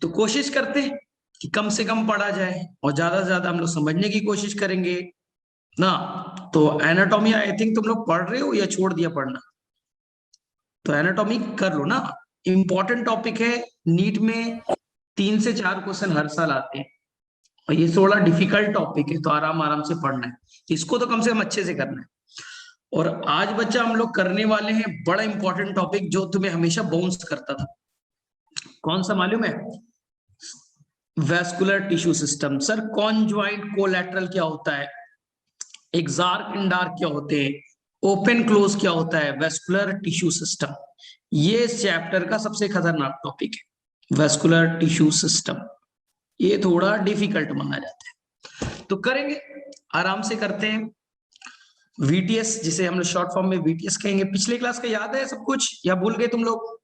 तो कोशिश करते हैं कि कम से कम पढ़ा जाए और ज्यादा से ज्यादा हम लोग समझने की कोशिश करेंगे ना। तो एनाटॉमी आई थिंक तुम लोग पढ़ रहे हो या छोड़ दिया पढ़ना? तो एनाटॉमी कर लो ना, इंपॉर्टेंट टॉपिक है। नीट में 3 से 4 क्वेश्चन हर साल आते हैं और ये थोड़ा डिफिकल्ट टॉपिक है, तो आराम आराम से पढ़ना है। इसको तो कम से कम अच्छे से करना है। और आज बच्चा हम लोग करने वाले हैं बड़ा इंपॉर्टेंट टॉपिक जो तुम्हें हमेशा बाउंस करता था। कौन सा मालूम है? Vascular tissue system. Sir conjoint collateral क्या होता है, एक्सार्क इंडार्क क्या होते हैं, ओपन क्लोज क्या होता है, वेस्कुलर टिश्यू सिस्टम। ये इस चैप्टर का सबसे खतरनाक टॉपिक है, वेस्कुलर टिश्यू सिस्टम। ये थोड़ा डिफिकल्ट माना जाता है, तो करेंगे, आराम से करते हैं। वीटीएस, जिसे हम लोग शॉर्ट फॉर्म में वीटीएस कहेंगे, पिछले क्लास का याद है सब कुछ या भूल गए तुम लोग?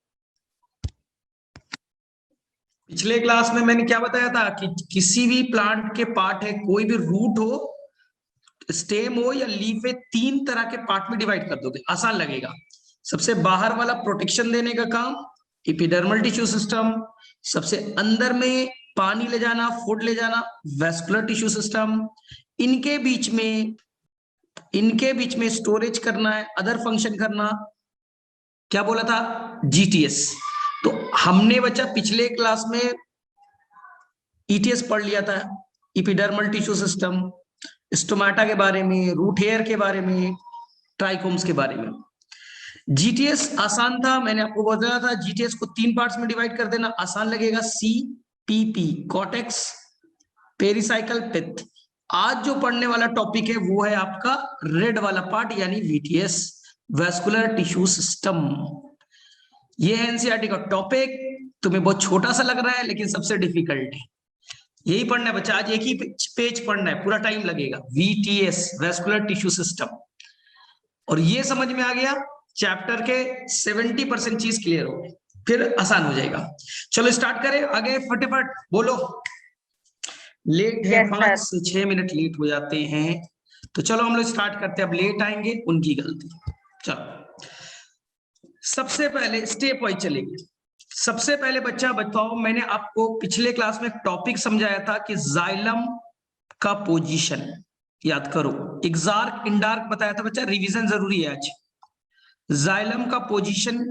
पिछले क्लास में मैंने क्या बताया था कि किसी भी प्लांट के पार्ट है, कोई भी रूट हो, स्टेम हो या लीफ है, 3 तरह के पार्ट में डिवाइड कर दोगे, आसान लगेगा। सबसे बाहर वाला प्रोटेक्शन देने का काम, एपिडर्मल टिश्यू सिस्टम। सबसे अंदर में पानी ले जाना, फूड ले जाना, वेस्कुलर टिश्यू सिस्टम। इनके बीच में स्टोरेज करना है, अदर फंक्शन करना, क्या बोला था? जीटीएस। तो हमने बच्चा पिछले क्लास में ईटीएस पढ़ लिया था, एपिडर्मल टिश्यू सिस्टम, स्टोमाटा के बारे में, रूट हेयर के बारे में, ट्राइकोम्स के बारे में। जीटीएस आसान था, मैंने आपको बताया था जीटीएस को 3 पार्ट्स में डिवाइड कर देना, आसान लगेगा। सी पीपी, कॉटेक्स, पेरिसाइकल, पित्त। आज जो पढ़ने वाला टॉपिक है वो है आपका रेड वाला पार्ट, यानी वीटीएस, वेस्कुलर टिश्यू सिस्टम। ये है एनसीईआरटी का टॉपिक। तुम्हें बहुत छोटा सा लग रहा है लेकिन सबसे डिफिकल्ट है। यही पढ़ना है बच्चा, आज एक ही पेज पढ़ना है, पूरा टाइम लगेगा। VTS, vascular tissue system. और ये समझ में आ गया, चैप्टर के 70% चीज क्लियर हो गई, फिर आसान हो जाएगा। चलो स्टार्ट करें, आगे फटाफट बोलो। लेट है, 5 से 6 मिनट लेट हो जाते हैं, तो चलो हम लोग स्टार्ट करते हैं। अब लेट आएंगे उनकी गलती। चलो सबसे पहले स्टेप वाइज चलेंगे। सबसे पहले बच्चा बताओ, मैंने आपको पिछले क्लास में टॉपिक समझाया था कि जाइलम का पोजीशन याद करो, एक्सार्क इंडार्क बताया था बच्चा, रिवीजन जरूरी है आज। जाइलम का पोजीशन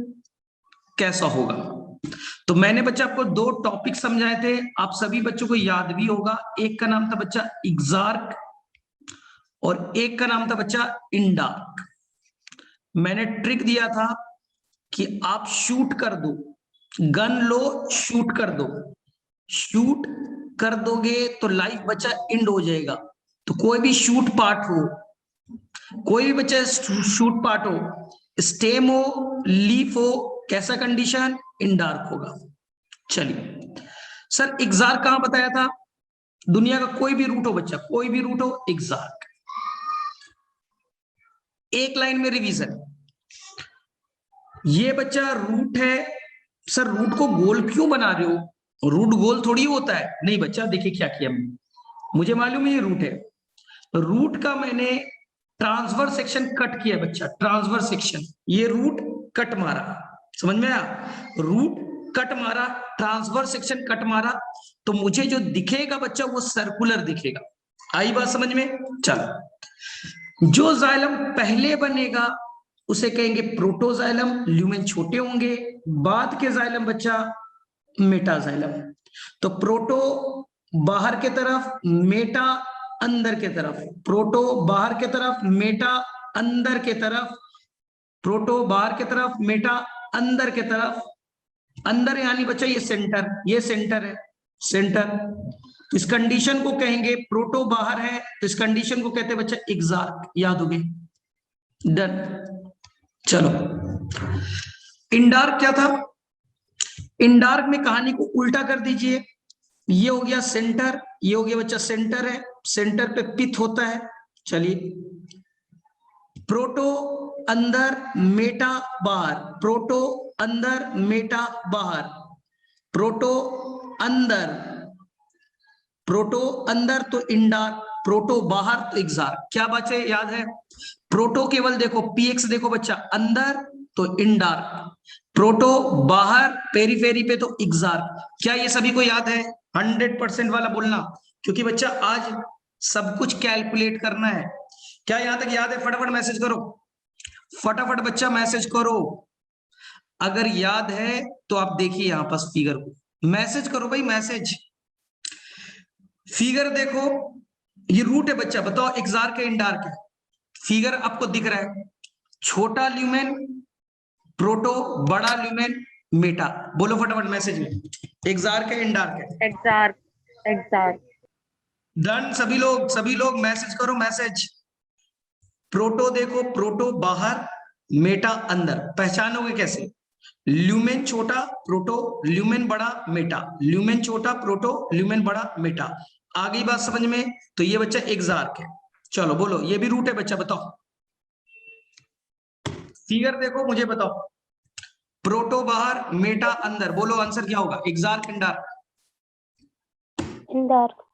कैसा होगा, तो मैंने बच्चा आपको 2 टॉपिक समझाए थे, आप सभी बच्चों को याद भी होगा। एक का नाम था बच्चा एक्सार्क और एक का नाम था बच्चा इंडार्क। मैंने ट्रिक दिया था कि आप शूट कर दो, गन लो, शूट कर दो। शूट कर दोगे तो लाइफ बच्चा इंड हो जाएगा। तो कोई भी शूट पार्ट हो, कोई भी बच्चा शूट पार्ट हो, स्टेम हो, लीफ हो, कैसा कंडीशन? इंडार्क होगा। चलिए सर, एक्सार्क कहां बताया था? दुनिया का कोई भी रूट हो बच्चा, कोई भी रूट हो, एक्सार्क। एक लाइन में रिवीजन, ये बच्चा रूट है। सर रूट को गोल क्यों बना रहे हो? रूट गोल थोड़ी होता है। नहीं बच्चा, देखिए क्या किया मैंने, मुझे मालूम है ये रूट है। रूट का मैंने ट्रांसफर सेक्शन कट किया बच्चा, ट्रांसफर सेक्शन, ये रूट कट मारा, समझ में आया? रूट कट मारा, ट्रांसफर सेक्शन कट मारा, तो मुझे जो दिखेगा बच्चा वो सर्कुलर दिखेगा। आई बात समझ में? चलो, जो जाइलम पहले बनेगा उसे कहेंगे प्रोटोजाइलम, ल्यूमेन छोटे होंगे। बाद के जाइलम बच्चा मेटाजाइलम। तो प्रोटो बाहर के तरफ, मेटा अंदर के तरफ, प्रोटो बाहर के तरफ, मेटा अंदर के तरफ, प्रोटो बाहर के तरफ, मेटा अंदर के तरफ। अंदर यानी बच्चा ये सेंटर, ये सेंटर है, सेंटर। तो इस कंडीशन को कहेंगे, प्रोटो बाहर है तो इस कंडीशन को कहते हैं बच्चा एक्सार्क, याद हो गए? डन। चलो इंडार्क क्या था? इंडार्क में कहानी को उल्टा कर दीजिए, ये हो गया सेंटर, ये हो गया बच्चा सेंटर है, सेंटर पे पित्त होता है। चलिए, प्रोटो अंदर, मेटा बाहर, प्रोटो अंदर, मेटा बाहर, प्रोटो अंदर, प्रोटो अंदर तो इंडार्क, प्रोटो बाहर तो एक्सार्क। क्या बचे याद है? प्रोटो केवल देखो, पीएक्स देखो बच्चा, अंदर तो इंडार्क, प्रोटो बाहर, पेरीफेरी पे तो एक्सार्क। क्या ये सभी को याद है? 100% वाला बोलना, क्योंकि बच्चा आज सब कुछ कैलकुलेट करना है। क्या यहाँ तक याद है? फटाफट मैसेज करो, फटाफट बच्चा मैसेज करो। अगर याद है तो आप देखिए यहां पास फिगर को, मैसेज करो भाई, मैसेज। फिगर देखो, ये रूट है बच्चा, बताओ एक्सार्क है इंडार्क है? फिगर आपको दिख रहा है, छोटा ल्यूमेन प्रोटो, बड़ा ल्यूमेन मेटा। बोलो फटाफट मैसेज में, एक्सार्क है इंडार्क है? एक्सार्क, एक्सार्क। डन। सभी लोग मैसेज करो, मैसेज। प्रोटो देखो, प्रोटो बाहर, मेटा अंदर। पहचानोगे कैसे? ल्यूमेन छोटा, प्रोटो, ल्यूमेन बड़ा, मेटा, ल्यूमेन छोटा, प्रोटो, ल्यूमेन बड़ा, मेटा। आ गई बात समझ में? तो ये बच्चा एक्सार्क है। चलो बोलो, ये भी रूट है बच्चा, बताओ। फिगर देखो, मुझे बताओ। प्रोटो बाहर, मेटा अंदर, बोलो आंसर क्या होगा? एक्सार्क इंडार्क? इंडार्क।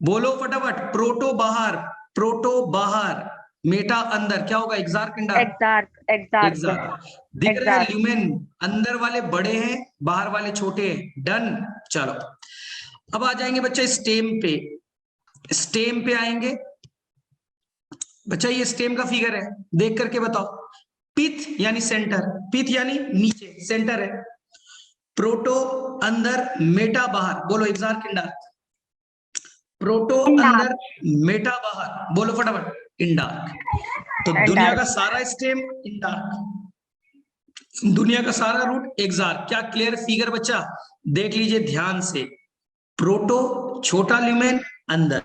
बोलो फटाफट, प्रोटो बाहर, प्रोटो बाहर, मेटा अंदर, क्या होगा? एक्सार्क इंडार्क? एक्सार्क, एक्सार्क, एक्सार्क। दिख रहा है? एक्सार्क। ल्यूमेन अंदर वाले बड़े हैं, बाहर वाले छोटे हैं। डन। चलो अब आ जाएंगे बच्चा स्टेम पे, स्टेम पे आएंगे बच्चा। ये स्टेम का फिगर है, देख करके बताओ। पिथ यानी सेंटर, पिथ यानी नीचे, सेंटर है। प्रोटो अंदर, मेटा बाहर, बोलो एक्सार्क इंडार्क? प्रोटो अंदर, मेटा बाहर, बोलो फटाफट। इंडार्क। तो दुनिया का इंडार्क। सारा स्टेम इंडार्क, दुनिया का सारा रूट एक्सार्क। क्या क्लियर फिगर बच्चा? देख लीजिए ध्यान से। प्रोटो छोटा ल्यूमेन अंदर,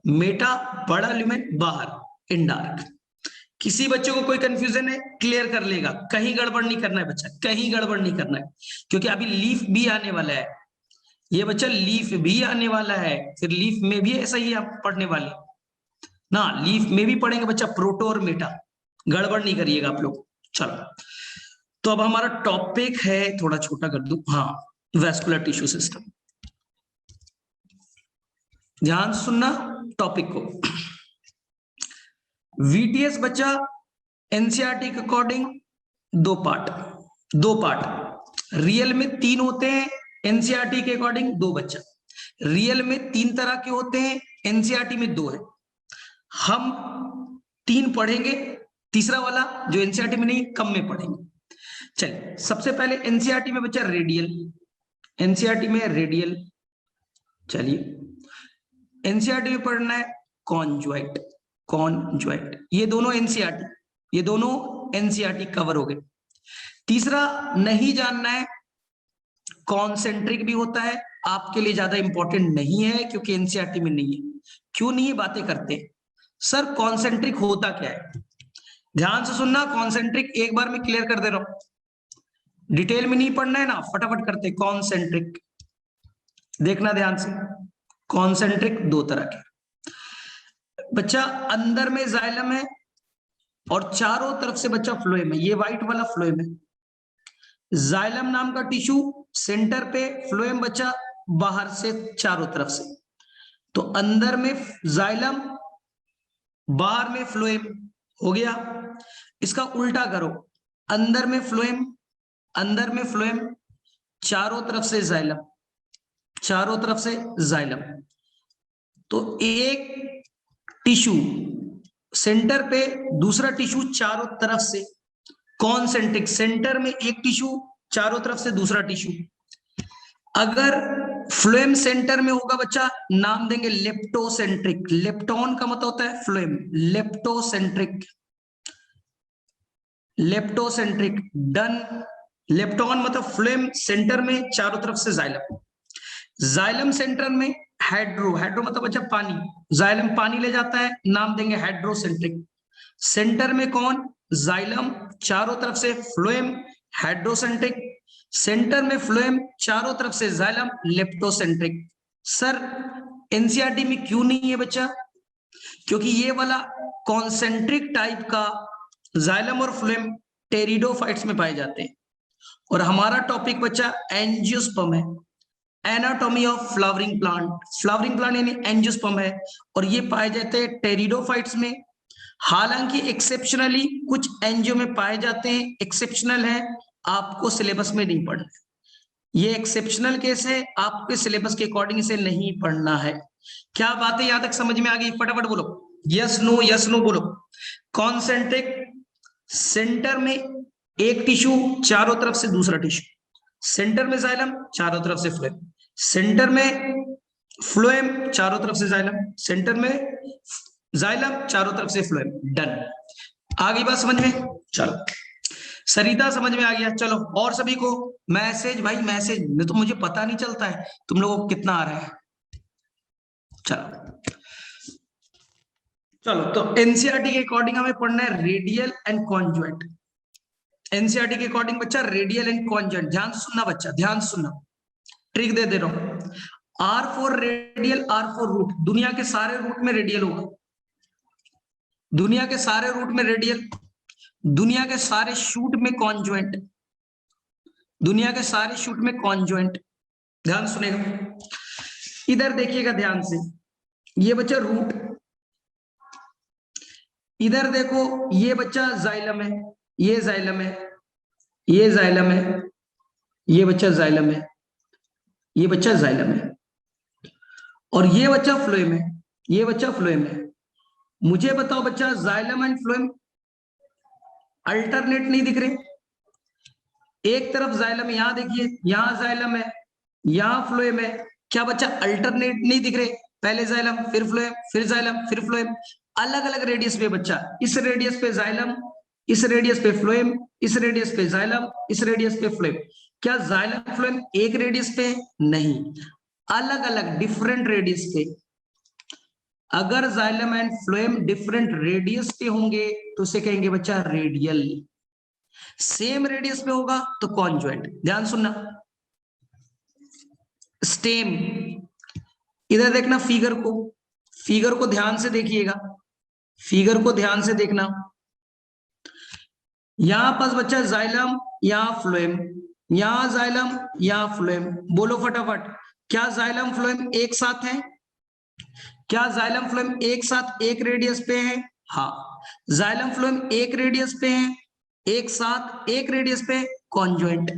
मेटा बड़ा ल्यूमेन बाहर, इंडार्क। किसी बच्चे को कोई कंफ्यूजन है? क्लियर कर लेगा, कहीं गड़बड़ नहीं करना है बच्चा, कहीं गड़बड़ नहीं करना है, क्योंकि अभी लीफ भी आने वाला है। ये बच्चा लीफ भी आने वाला है, फिर लीफ में भी ऐसा ही आप पढ़ने वाले ना, लीफ में भी पढ़ेंगे बच्चा प्रोटो और मेटा, गड़बड़ नहीं करिएगा आप लोग। चलो तो अब हमारा टॉपिक है, थोड़ा छोटा कर दूं, हाँ, वैस्कुलर टिश्यू सिस्टम। ध्यान सुनना टॉपिक को। वीटीएस बच्चा एनसीईआरटी के अकॉर्डिंग दो पार्ट, रियल में 3 होते हैं, एनसीईआरटी के अकॉर्डिंग 2 बच्चा। रियल में 3 तरह के होते हैं, एनसीईआरटी में 2 है। हम 3 पढ़ेंगे, तीसरा वाला जो एनसीईआरटी में नहीं, कम में पढ़ेंगे। चलिए सबसे पहले एनसीईआरटी में बच्चा रेडियल, एनसीईआरटी में रेडियल। चलिए एनसीईआरटी में पढ़ना है कॉन्जुएट, कॉन्जुएट। ये दोनों एनसीईआरटी कवर हो गए। तीसरा नहीं जानना है, कॉन्सेंट्रिक भी होता है, आपके लिए ज्यादा इंपॉर्टेंट नहीं है क्योंकि एनसीईआरटी में नहीं है। क्यों नहीं है? बातें करते हैं। सर कॉन्सेंट्रिक होता क्या है? ध्यान से सुनना, कॉन्सेंट्रिक एक बार में क्लियर कर दे रहा हूं, डिटेल में नहीं पढ़ना है ना, फटाफट करते। कॉन्सेंट्रिक देखना ध्यान से, कॉन्सेंट्रिक 2 तरह के बच्चा, अंदर में जाइलम है और चारों तरफ से बच्चा फ्लोएम है। ये व्हाइट वाला फ्लोएम है, जाइलम नाम का टिश्यू, सेंटर पे फ्लोएम बच्चा, बाहर से चारों तरफ से। तो अंदर में जाइलम, बाहर में फ्लोएम हो गया। इसका उल्टा करो, अंदर में फ्लोएम, अंदर में फ्लोएम, चारों तरफ से जाइलम, चारों तरफ से जाइलम। तो एक टिश्यू सेंटर पे, दूसरा टिश्यू चारों तरफ से, कॉन्सेंट्रिक। सेंटर में एक टिश्यू, चारों तरफ से दूसरा टिश्यू। अगर फ्लोएम सेंटर में होगा बच्चा, नाम देंगे लेप्टोसेंट्रिक। लेप्टॉन का मतलब होता है फ्लोएम, लेप्टोसेंट्रिक, लेप्टोसेंट्रिक। डन। लेप्टॉन मतलब फ्लोएम सेंटर में, चारों तरफ से जाइलम। जाइलम सेंटर में हाइड्रो, हाइड्रो मतलब बच्चा पानी, जाइलम पानी ले जाता है, नाम देंगे हाइड्रोसेंट्रिक। सेंटर में कौन? जाइलम, चारों तरफ से फ्लोएम, हाइड्रोसेंट्रिक। सेंटर में फ्लोएम, चारों तरफ से जाइलम, लेप्टोसेंट्रिक। सर एनसीईआरटी में क्यों नहीं है बच्चा? क्योंकि ये वाला कॉन्सेंट्रिक टाइप का जाइलम और फ्लोएम टेरिडोफाइट्स में पाए जाते हैं। और हमारा टॉपिक बच्चा एंजियोस्पर्म है, anatomy of flowering plant. Flowering plant यानी एंजियोस्पर्म है, और ये पाए जाते हैं टेरिडोफाइट्स में। हालांकि एक्सेप्शनली कुछ एनजीओ में पाए जाते हैं, एक्सेप्शनल है, आपको सिलेबस में नहीं पढ़ना। ये एक्सेप्शनल केस है, आपके सिलेबस के अकॉर्डिंग इसे नहीं पढ़ना है। क्या बातें यहां तक समझ में आ गई? फटाफट बोलो, यस नो बोलो। कॉन्सेंट्रिक, सेंटर में एक टिश्यू, चारों तरफ से दूसरा टिश्यू, सेंटर में जाइलम, चारों तरफ से फ्लोएम, सेंटर में फ्लोएम, चारों तरफ से जाइलम, सेंटर में जाइलम, चारों तरफ से फ्लोएम। डन, आ गई बात समझ में? चलो सरिता समझ में आ गया। चलो और सभी को मैसेज, भाई मैसेज में तो मुझे पता नहीं चलता है तुम लोगों को कितना आ रहा है। चलो चलो, तो एनसीईआरटी के अकॉर्डिंग हमें पढ़ना है रेडियल एंड कॉन्जुएंट। एनसीईआरटी के अकॉर्डिंग बच्चा रेडियल एंड कॉन्जुएंट, ध्यान से सुनना बच्चा, ध्यान से सुनना, ट्रिक दे रहा हूं। R for radial, R for root, दुनिया के सारे रूट में रेडियल होगा, दुनिया के सारे रूट में रेडियल, दुनिया के सारे शूट में कॉन्जुएंट, दुनिया के सारे शूट में कॉन्जुएंट। ध्यान सुनेगा, इधर देखिएगा ध्यान से, ये बच्चा रूट, इधर देखो ये बच्चा जाइलम है, ये जाइलम है, ये जाइलम है, ये बच्चा जाइलम है, ये बच्चा जाइलम है, और ये बच्चा फ्लोएम है, ये बच्चा फ्लोएम है। मुझे बताओ बच्चा, जाइलम एंड फ्लोएम अल्टरनेट नहीं दिख रहे? एक तरफ जाइलम, यहां देखिए, यहां जाइलम है, यहां फ्लोएम है, क्या बच्चा अल्टरनेट नहीं दिख रहे? पहले जाइलम, फिर फ्लोएम, फिर जाइलम, फिर फ्लोएम, अलग अलग रेडियस पे बच्चा, इस रेडियस पे जाइलम, इस रेडियस पे फ्लोएम, इस रेडियस पे जाइलम, इस रेडियस पे फ्लोएम। क्या जाइलम फ्लोएम एक रेडियस पे? नहीं, अलग अलग डिफरेंट रेडियस पे। अगर xylem and phloem different radius पे होंगे तो उसे कहेंगे बच्चा रेडियल, सेम रेडियस पे होगा तो कॉन्जुएंट। ध्यान सुनना, स्टेम, इधर देखना फिगर को, फिगर को ध्यान से देखिएगा, फिगर को ध्यान से देखना, यहां पास बच्चा जाइलम, यहां फ्लोएम, यहां जाइलम, यहां फ्लोएम। बोलो फटाफट, क्या जाइलम फ्लोएम एक साथ है? क्या जाइलम फ्लोएम एक साथ एक रेडियस पे है? हाँ, जाइलम फ्लोएम एक रेडियस पे है, एक साथ एक रेडियस पे, कॉन्जुएंट।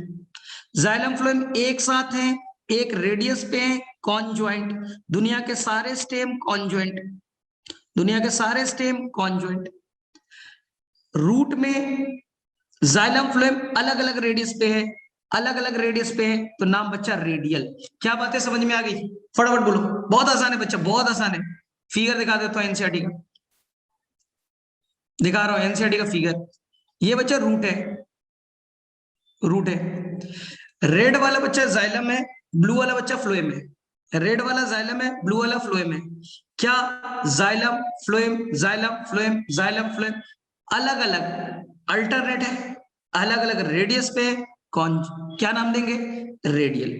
जाइलम फ्लोएम एक साथ है, एक रेडियस पे है, कॉन्जुएंट। दुनिया के सारे स्टेम कॉन्जुएंट, दुनिया के सारे स्टेम कॉन्जुएंट। रूट में जाइलम फ्लोएम अलग अलग रेडियस पे है, अलग अलग रेडियस पे है, तो नाम बच्चा रेडियल। क्या बातें समझ में आ गई? फटाफट बोलो, बहुत आसान है बच्चा, बहुत आसान है। फिगर दिखा देता हूं एनसीईआरटी का, दिखा रहा हूं एनसीईआरटी का फिगर। ये बच्चा रूट है, रूट है। रेड वाला बच्चा जाइलम है, ब्लू वाला बच्चा फ्लोएम है। रेड वाला जाइलम है, ब्लू वाला फ्लोएम है। क्या xylem phloem, xylem phloem, xylem phloem अलग अलग अल्टरनेट है, अलग अलग रेडियस पे, कौन क्या नाम देंगे? रेडियल।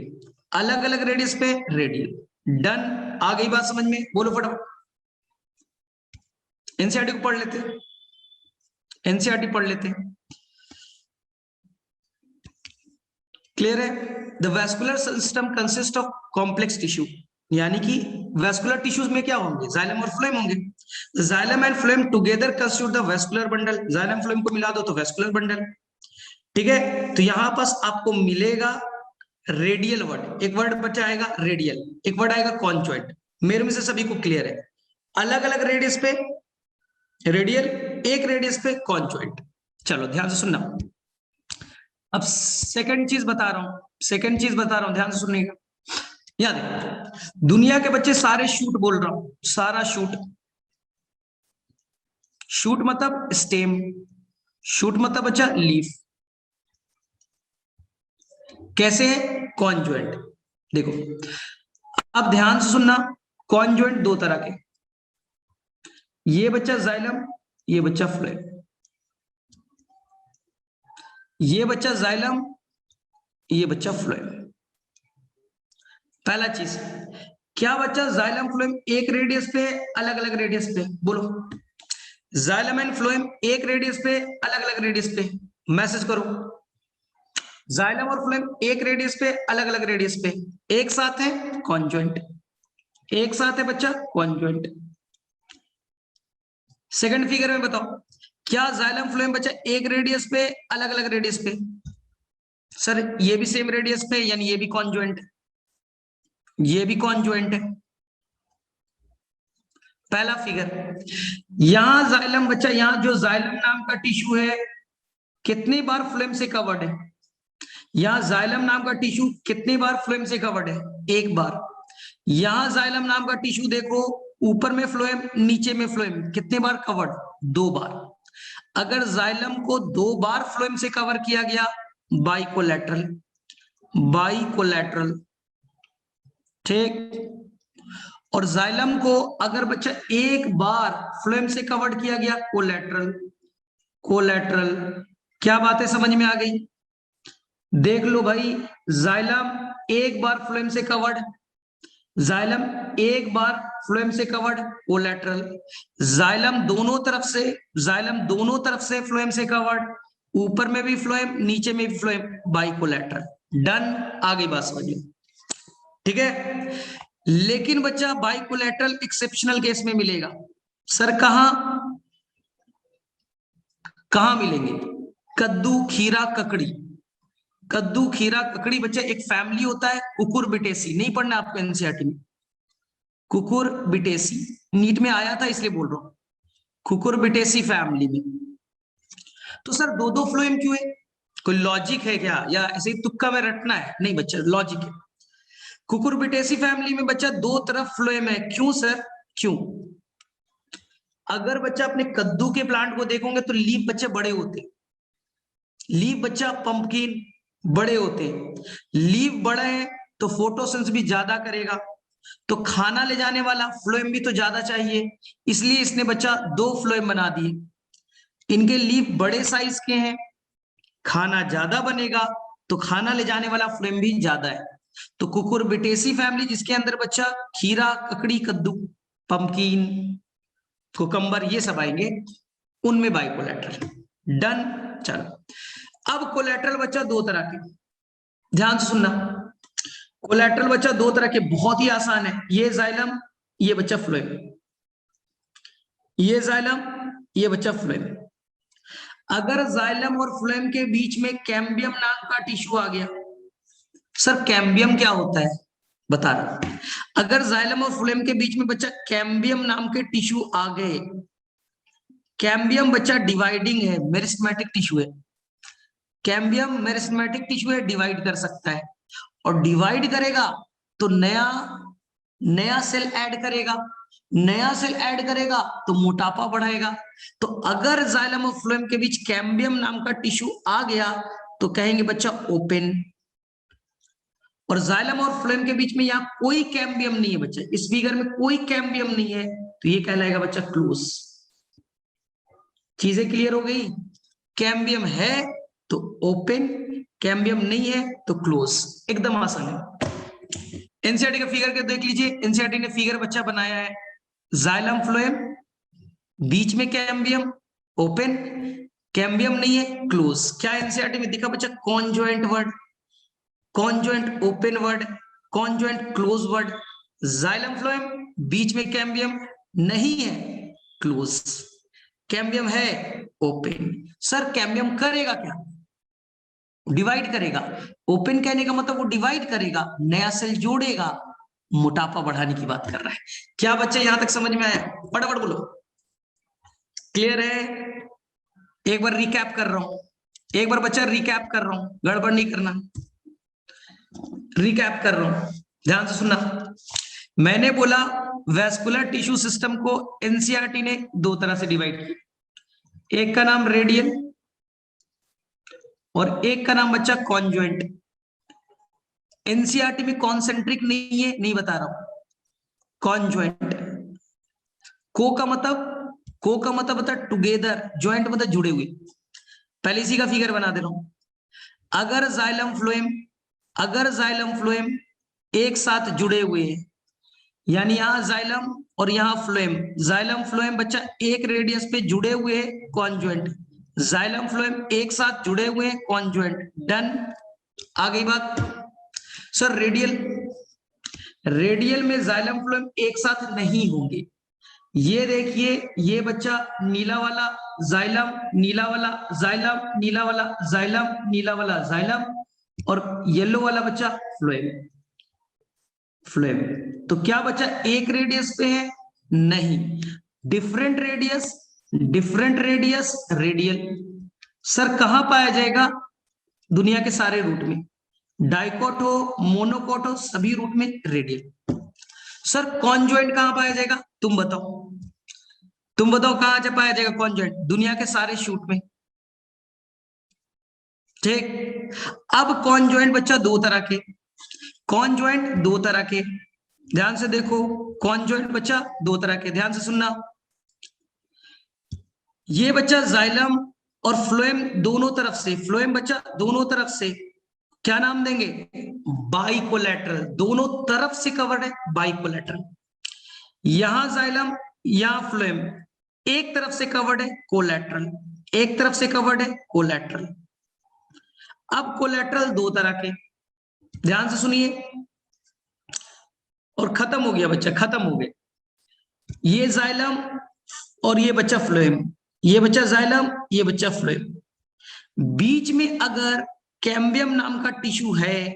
अलग अलग रेडियस पे रेडियल। डन, आ गई बात समझ में? बोलो फटाफट, एनसीईआरटी को पढ़ लेते, एनसीईआरटी पढ़ लेते। क्लियर है? The vascular system consist of complex tissue, यानी कि वैस्कुलर टिश्यूज में क्या होंगे? जाइलम और फ्लोएम होंगे। Xylem and phloem together constitute the vascular bundle, xylem phloem को मिला दो तो वैस्कुलर बंडल। ठीक है, तो यहां पास आपको मिलेगा रेडियल वर्ड, एक वर्ड बचा आएगा रेडियल, एक वर्ड आएगा कॉन्जुएंट। मेरे में से सभी को क्लियर है? अलग अलग रेडियस पे रेडियल, एक रेडियस पे कॉन्जुएंट। चलो ध्यान से सुनना, अब सेकंड चीज बता रहा हूं, सेकंड चीज बता रहा हूं, ध्यान से सुनिएगा। याद है, दुनिया के बच्चे सारे शूट बोल रहा हूं, सारा शूट, शूट मतलब स्टेम, शूट मतलब बच्चा लीफ। कैसे है? कॉन्जुएंट। देखो अब ध्यान से सुनना, कॉन्जुएंट दो तरह के, ये बच्चा जाइलम, ये बच्चा फ्लोएम, ये बच्चा जाइलम, ये बच्चा फ्लोएम। पहला चीज, क्या बच्चा जाइलम फ्लोएम एक रेडियस पे, अलग अलग रेडियस पे? बोलो, जाइलम एंड फ्लोएम एक रेडियस पे, अलग अलग रेडियस पे? मैसेज करो, जाइलम और फ्लोएम एक रेडियस पे, अलग अलग रेडियस पे, एक साथ है, कॉन्जुएंट। एक साथ है बच्चा, कॉन्जुएंट। सेकंड फिगर में बताओ, क्या जाइलम फ्लोएम बच्चा एक रेडियस पे, अलग अलग रेडियस पे? सर ये भी सेम रेडियस पे, यानी ये भी कॉन्जुएंट है, ये भी कॉन्जुएंट है। पहला फिगर, यहां जाइलम बच्चा, यहां जो जाइलम नाम का टिश्यू है कितनी बार फ्लोएम से कवर्ड है? यहां जाइलम नाम का टिश्यू कितनी बार फ्लोएम से कवर्ड है? एक बार। यहां जाइलम नाम का टिश्यू देखो, ऊपर में फ्लोएम, नीचे में फ्लोएम, कितने बार कवर्ड? 2 बार। अगर जाइलम को 2 बार फ्लोएम से कवर किया गया, बाइकोलेटरल, बाइकोलेटरल, ठीक। और जाइलम को अगर बच्चा एक बार फ्लोएम से कवर्ड किया गया, कोलेटरल, कोलेटरल। क्या बातें समझ में आ गई? देख लो भाई, जाइलम एक बार फ्लोएम से कवर्ड, जाइलम एक बार फ्लोएम से कवर्ड, कोलेटरल। जाइलम दोनों तरफ से, जाइलम दोनों तरफ से फ्लोएम से कवर्ड, ऊपर में भी फ्लोएम, नीचे में भी फ्लोएम, बाइकोलेटरल। डन, आगे बात समझिए, ठीक है। लेकिन बच्चा बाइकोलेटरल एक्सेप्शनल केस में मिलेगा। सर कहां कहां मिलेंगे? कद्दू, खीरा, ककड़ी। कद्दू, खीरा, ककड़ी बच्चा एक फैमिली होता है, कुकुरबिटेसी। नहीं पढ़ना आपको एनसीईआरटी में, कुकुरबिटेसी। नीट में आया था इसलिए बोल रहा हूं, कुकुरबिटेसी फैमिली में। तो सर दो दो फ्लोएम क्यों है? कोई लॉजिक है क्या, या ऐसे ही तुक्का में रटना है? नहीं बच्चा, लॉजिक है। कुकुरबिटेसी फैमिली में बच्चा दो तरफ फ्लोएम है। क्यों सर, क्यों? अगर बच्चा अपने कद्दू के प्लांट को देखोगे तो लीफ बच्चे बड़े होते, लीफ बच्चा पंपकिन बड़े होते हैं। लीफ बड़े हैं तो फोटोसिंथेसिस भी ज्यादा करेगा, तो खाना ले जाने वाला फ्लोएम भी तो ज्यादा चाहिए, इसलिए इसने बच्चा 2 फ्लोएम बना दिए। इनके लीफ बड़े साइज के हैं, खाना ज्यादा बनेगा, तो खाना ले जाने वाला फ्लोएम भी ज्यादा है। तो कुकुरबिटेसी फैमिली जिसके अंदर बच्चा खीरा, ककड़ी, कद्दू, पंपकिन, कुकम्बर ये सब आएंगे, उनमें बाइकोलेटरल। डन। चलो, अब कोलेटरल बच्चा 2 तरह के, ध्यान से सुनना। कोलेटरल बच्चा 2 तरह के, बहुत ही आसान है। ये जाइलम, ये बच्चा फ्लोएम, ये जाइलम, ये बच्चा फ्लोएम। अगर जाइलम और फ्लोएम के बीच में कैम्बियम नाम का टिश्यू आ गया, सर कैम्बियम क्या होता है बता रहा हूं। अगर जाइलम और फ्लोएम के बीच में बच्चा कैम्बियम नाम के टिश्यू आ गए, कैम्बियम बच्चा डिवाइडिंग है, मेरिस्टेमेटिक टिश्यू है। कैम्बियम मेरिस्टेमेटिक टिश्यू है, डिवाइड कर सकता है, और डिवाइड करेगा तो नया नया सेल ऐड करेगा, नया सेल ऐड करेगा तो मोटापा बढ़ाएगा। तो अगर जाइलम और फ्लोएम के बीच कैम्बियम नाम का टिश्यू आ गया तो कहेंगे बच्चा ओपन। और जाइलम और फ्लोएम के बीच में यहाँ कोई कैम्बियम नहीं है बच्चा, इस फिगर में कोई कैम्बियम नहीं है, तो ये कहलाएगा बच्चा क्लोज। चीजें क्लियर हो गई? कैम्बियम है तो ओपन, कैम्बियम नहीं है तो क्लोज, एकदम आसान है। एनसीईआरटी का फिगर के देख लीजिए, एनसीईआरटी ने फिगर बच्चा बनाया है, जाइलम फ्लोएम, बीच में कैम्बियम, ओपन, कैम्बियम नहीं है, क्लोज। क्या एनसीईआरटी में दिखा बच्चा? Conjoint word, conjoint open word, conjoint close word. Xylem phloem, बीच में कैम्बियम नहीं है, क्लोज। कैम्बियम है, ओपन। सर कैम्बियम करेगा क्या? डिवाइड करेगा। ओपन कहने का मतलब वो डिवाइड करेगा, नया सेल जोड़ेगा, मोटापा बढ़ाने की बात कर रहा है। क्या बच्चे यहां तक समझ में आया? फटाफट बोलो, क्लियर है? एक बार रिकैप कर रहा हूं, एक बार बच्चा रिकैप कर रहा हूं, गड़बड़ नहीं करना, रिकैप कर रहा हूं, ध्यान से सुनना। मैंने बोला वेस्कुलर टिश्यू सिस्टम को एनसीईआरटी ने 2 तरह से डिवाइड किया, एक का नाम रेडियल और एक का नाम बच्चा कॉन्जॉइंट। एनसीईआरटी में कॉन्सेंट्रिक नहीं है, नहीं बता रहा हूं, कॉन्जॉइंट। को का मतलब बता टुगेदर, ज्वाइंट मतलब जुड़े हुए। पहले इसी का फिगर बना दे रहा हूं। अगर जाइलम फ्लोएम एक साथ जुड़े हुए हैं, यानी यहां जाइलम और यहां फ्लोएम, जाइलम फ्लोएम बच्चा एक रेडियस पे जुड़े हुए हैं, कॉन्जॉइंट। जाइलम फ्लोएम एक साथ जुड़े हुए हैं, कॉन्जॉइंट। डन, आ गई बात। सर रेडियल में जाइलम फ्लोएम एक साथ नहीं होंगे, ये देखिए, ये बच्चा नीला वाला जाइलम, नीला वाला जाइलम, नीला वाला जाइलम, नीला वाला जाइलम, और येलो वाला बच्चा फ्लोएम। फ्लोएम तो क्या बच्चा एक रेडियस पे है? नहीं, different radius, different radius radial. Sir कहां पाया जाएगा? दुनिया के सारे रूट में, डाइकोट हो मोनोकोट हो सभी रूट में रेडियल। सर कॉन्जॉइंट कहां पाया जाएगा? तुम बताओ, तुम बताओ कहां से पाया जाएगा कॉन्जॉइंट? दुनिया के सारे शूट में। ठीक, अब कॉन्जॉइंट बच्चा दो तरह के, कॉन्जॉइंट दो तरह के, ध्यान से देखो, कॉन्जॉइंट बच्चा दो तरह के, ध्यान से सुनना। ये बच्चा जाइलम और फ्लोएम दोनों तरफ से, फ्लोएम बच्चा दोनों तरफ से क्या नाम देंगे? बाइकोलेटरल, दोनों तरफ से कवर्ड है, बाइकोलेटरल। यहां जाइलम, यहां फ्लोएम, एक तरफ से कवर्ड है, कोलेटरल, एक तरफ से कवर्ड है, कोलेटरल। अब कोलेटरल दो तरह के, ध्यान से सुनिए, और खत्म हो गया बच्चा, खत्म हो गए। ये जाइलम और ये बच्चा फ्लोएम, ये बच्चा जाइलम, ये बच्चा फ्लोएम। बीच में अगर कैम्बियम नाम का टिश्यू है,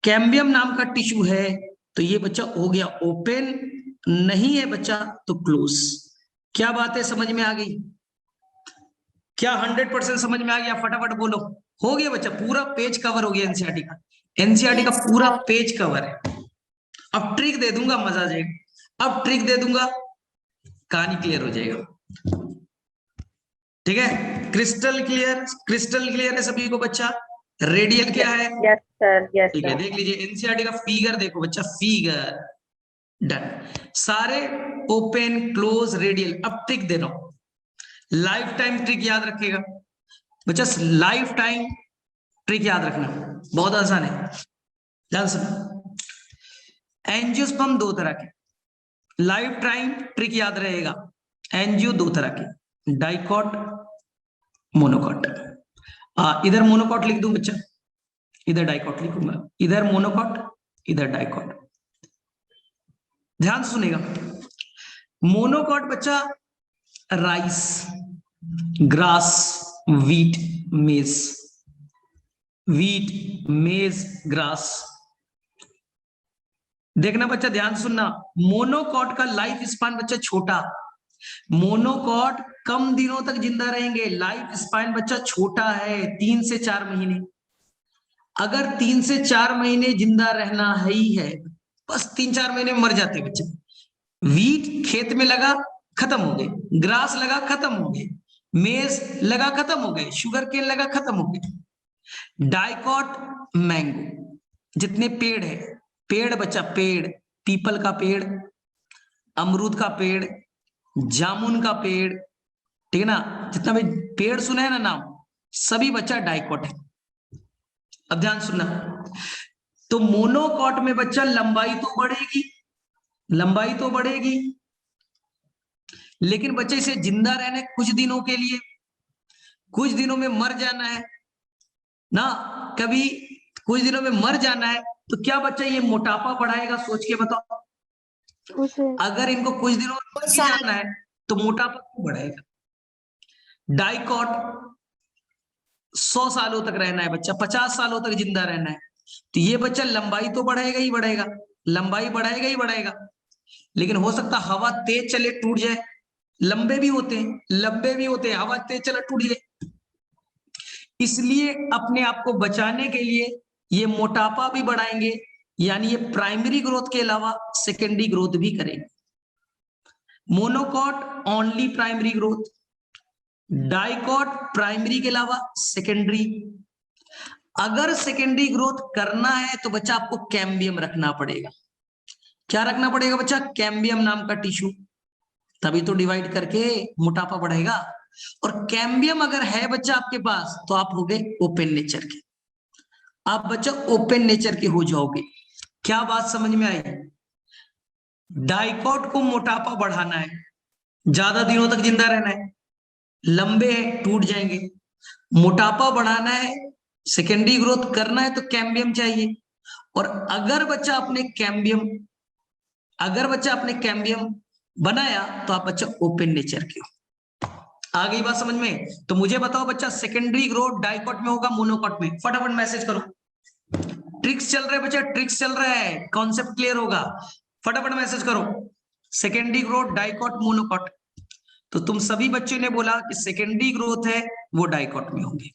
कैम्बियम नाम का टिश्यू है, तो ये बच्चा हो गया ओपन, नहीं है बच्चा तो क्लोज। क्या बात है, समझ में आ गई? क्या 100% समझ में आ गया? फटाफट बोलो। हो गया बच्चा, पूरा पेज कवर हो गया एनसीईआरटी का, एनसीईआरटी का पूरा पेज कवर है। अब ट्रिक दे दूंगा, मजा आ जाएगा। अब ट्रिक दे दूंगा, कहानी क्लियर हो जाएगा। ठीक है, क्रिस्टल क्लियर, क्रिस्टल क्लियर है सभी को बच्चा? रेडियल क्या है? यस सर, यस ठीक है, सर। देख लीजिए एनसीईआरटी का फिगर देखो बच्चा, फिगर डन, सारे ओपन क्लोज रेडियल। अब ट्रिक दे रहा हूं, लाइफ टाइम ट्रिक याद रखिएगा बच्चा, लाइफ टाइम ट्रिक याद रखना, बहुत आसान है, ध्यान से। एंजियोस्पर्म दो तरह के, लाइफ टाइम ट्रिक याद रहेगा। एंजियो दो तरह के, डाइकॉट, मोनोकॉट। इधर मोनोकॉट लिख दूं बच्चा, इधर डाइकॉट लिखूंगा, इधर मोनोकॉट, इधर डाइकॉट। ध्यान सुनेगा, मोनोकॉट बच्चा राइस, ग्रास, वीट, मेज, वीट, मेज, ग्रास। देखना बच्चा, ध्यान सुनना, मोनोकॉट का लाइफ स्पैन बच्चा छोटा, मोनोकॉट कम दिनों तक जिंदा रहेंगे, लाइफ स्पैन बच्चा छोटा है, 3 से 4 महीने। अगर 3 से 4 महीने जिंदा रहना है ही है, बस 3-4 महीने में मर जाते बच्चे। वीट खेत में लगा, खत्म हो गए, ग्रास लगा, खत्म हो गए, मेज लगा, खत्म हो गए, शुगर केन लगा, खत्म हो गए। डाइकॉट, मैंगो, जितने पेड़ है, पेड़ बच्चा, पेड़, पीपल का पेड़, अमरूद का पेड़, जामुन का पेड़, ठीक है ना, जितना भी पेड़ सुना है ना नाम, सभी बच्चा डाइकॉट है। अब ध्यान सुनना, तो मोनोकॉट में बच्चा लंबाई तो बढ़ेगी, लंबाई तो बढ़ेगी, लेकिन बच्चे इसे जिंदा रहने कुछ दिनों के लिए, कुछ दिनों में मर जाना है ना, कभी कुछ दिनों में मर जाना है, तो क्या बच्चा ये मोटापा बढ़ाएगा? सोच के बताओ, अगर इनको कुछ दिनों में मर ही जाना है तो मोटापा क्यों बढ़ाएगा? डाइकॉट 100 सालों तक रहना है बच्चा, 50 सालों तक जिंदा रहना है, तो ये बच्चा लंबाई तो बढ़ाएगा ही बढ़ाएगा, लंबाई बढ़ाएगा ही बढ़ाएगा, लेकिन हो सकता हवा तेज चले टूट जाए, लंबे भी होते हैं, लंबे भी होते हैं, हवा तेज चला टूट जाए। इसलिए अपने आप को बचाने के लिए ये मोटापा भी बढ़ाएंगे, यानी ये प्राइमरी ग्रोथ के अलावा सेकेंडरी ग्रोथ भी करेंगे। Monocot only primary growth, dicot primary के अलावा सेकेंडरी। अगर सेकेंडरी ग्रोथ करना है तो बच्चा आपको कैम्बियम रखना पड़ेगा। क्या रखना पड़ेगा बच्चा? कैम्बियम नाम का टिश्यू, तभी तो डिवाइड करके मोटापा बढ़ेगा। और कैम्बियम अगर है बच्चा आपके पास, तो आप हो गए ओपन नेचर के, आप बच्चा ओपन नेचर के हो जाओगे। क्या बात समझ में आई? डाइकॉट को मोटापा बढ़ाना है, ज्यादा दिनों तक जिंदा रहना है, लंबे हैं टूट जाएंगे, मोटापा बढ़ाना है, सेकेंडरी ग्रोथ करना है, तो कैम्बियम चाहिए। और अगर बच्चा अपने कैम्बियम बनाया तो आप बच्चा ओपन नेचर के हो। आ गई बात समझ में? तो मुझे बताओ बच्चा, सेकेंडरी ग्रोथ डाइकोट में होगा मोनोकोट में? फटाफट मैसेज करो। ट्रिक्स चल रहा है बच्चा, ट्रिक्स चल रहा है, कॉन्सेप्ट क्लियर होगा, फटाफट मैसेज करो। सेकेंडरी ग्रोथ डाइकोट मोनोकोट, तो तुम सभी बच्चों ने बोला कि सेकेंडरी ग्रोथ है वो डाइकोट में होगी,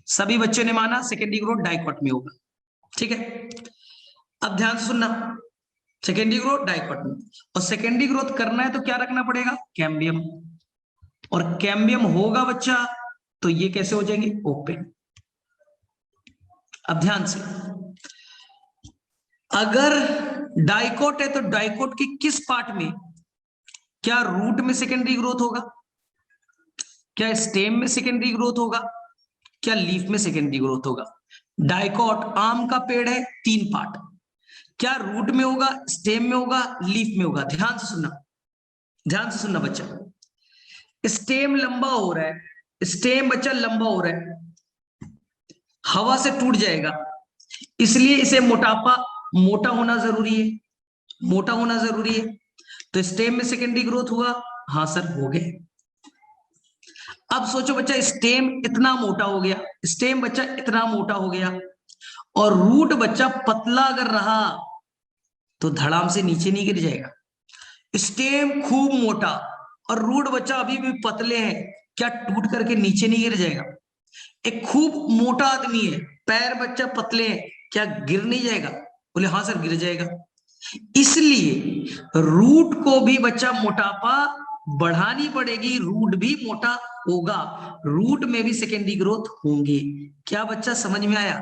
सभी बच्चों ने माना सेकेंडरी ग्रोथ डाइकोट में होगा। ठीक है, अब ध्यान से सुनना, सेकेंडरी ग्रोथ डाइकोट में, और सेकेंडरी ग्रोथ करना है तो क्या रखना पड़ेगा? कैम्बियम, और कैम्बियम होगा बच्चा तो ये कैसे हो जाएंगे? ओपन। अब ध्यान से, अगर डाइकोट है तो डाइकोट के किस पार्ट में, क्या रूट में सेकेंडरी ग्रोथ होगा, क्या स्टेम में सेकेंडरी ग्रोथ होगा, क्या लीफ में सेकेंडरी ग्रोथ होगा? डाइकोट आम का पेड़ है, 3 पार्ट, क्या रूट में होगा, स्टेम में होगा, लीफ में होगा? ध्यान से सुनना, ध्यान से सुनना बच्चा। स्टेम लंबा हो रहा है, स्टेम बच्चा लंबा हो रहा है, हवा से टूट जाएगा, इसलिए इसे मोटा होना जरूरी है, मोटा होना जरूरी है। तो स्टेम में सेकेंडरी ग्रोथ हुआ, हाँ सर हो गए। अब सोचो बच्चा, स्टेम इतना मोटा हो गया, स्टेम बच्चा इतना मोटा हो गया, और रूट बच्चा पतला अगर रहा तो धड़ाम से नीचे नहीं गिर जाएगा। स्टेम खूब मोटा और रूट बच्चा अभी भी पतले हैं, क्या टूट करके नीचे नहीं गिर जाएगा? एक खूब मोटा आदमी है, पैर बच्चा पतले हैं, क्या गिर नहीं जाएगा? बोले हाँ सर गिर जाएगा। इसलिए रूट को भी बच्चा मोटापा बढ़ानी पड़ेगी, रूट भी मोटा होगा, रूट में भी सेकेंडरी ग्रोथ होंगे। क्या बच्चा समझ में आया?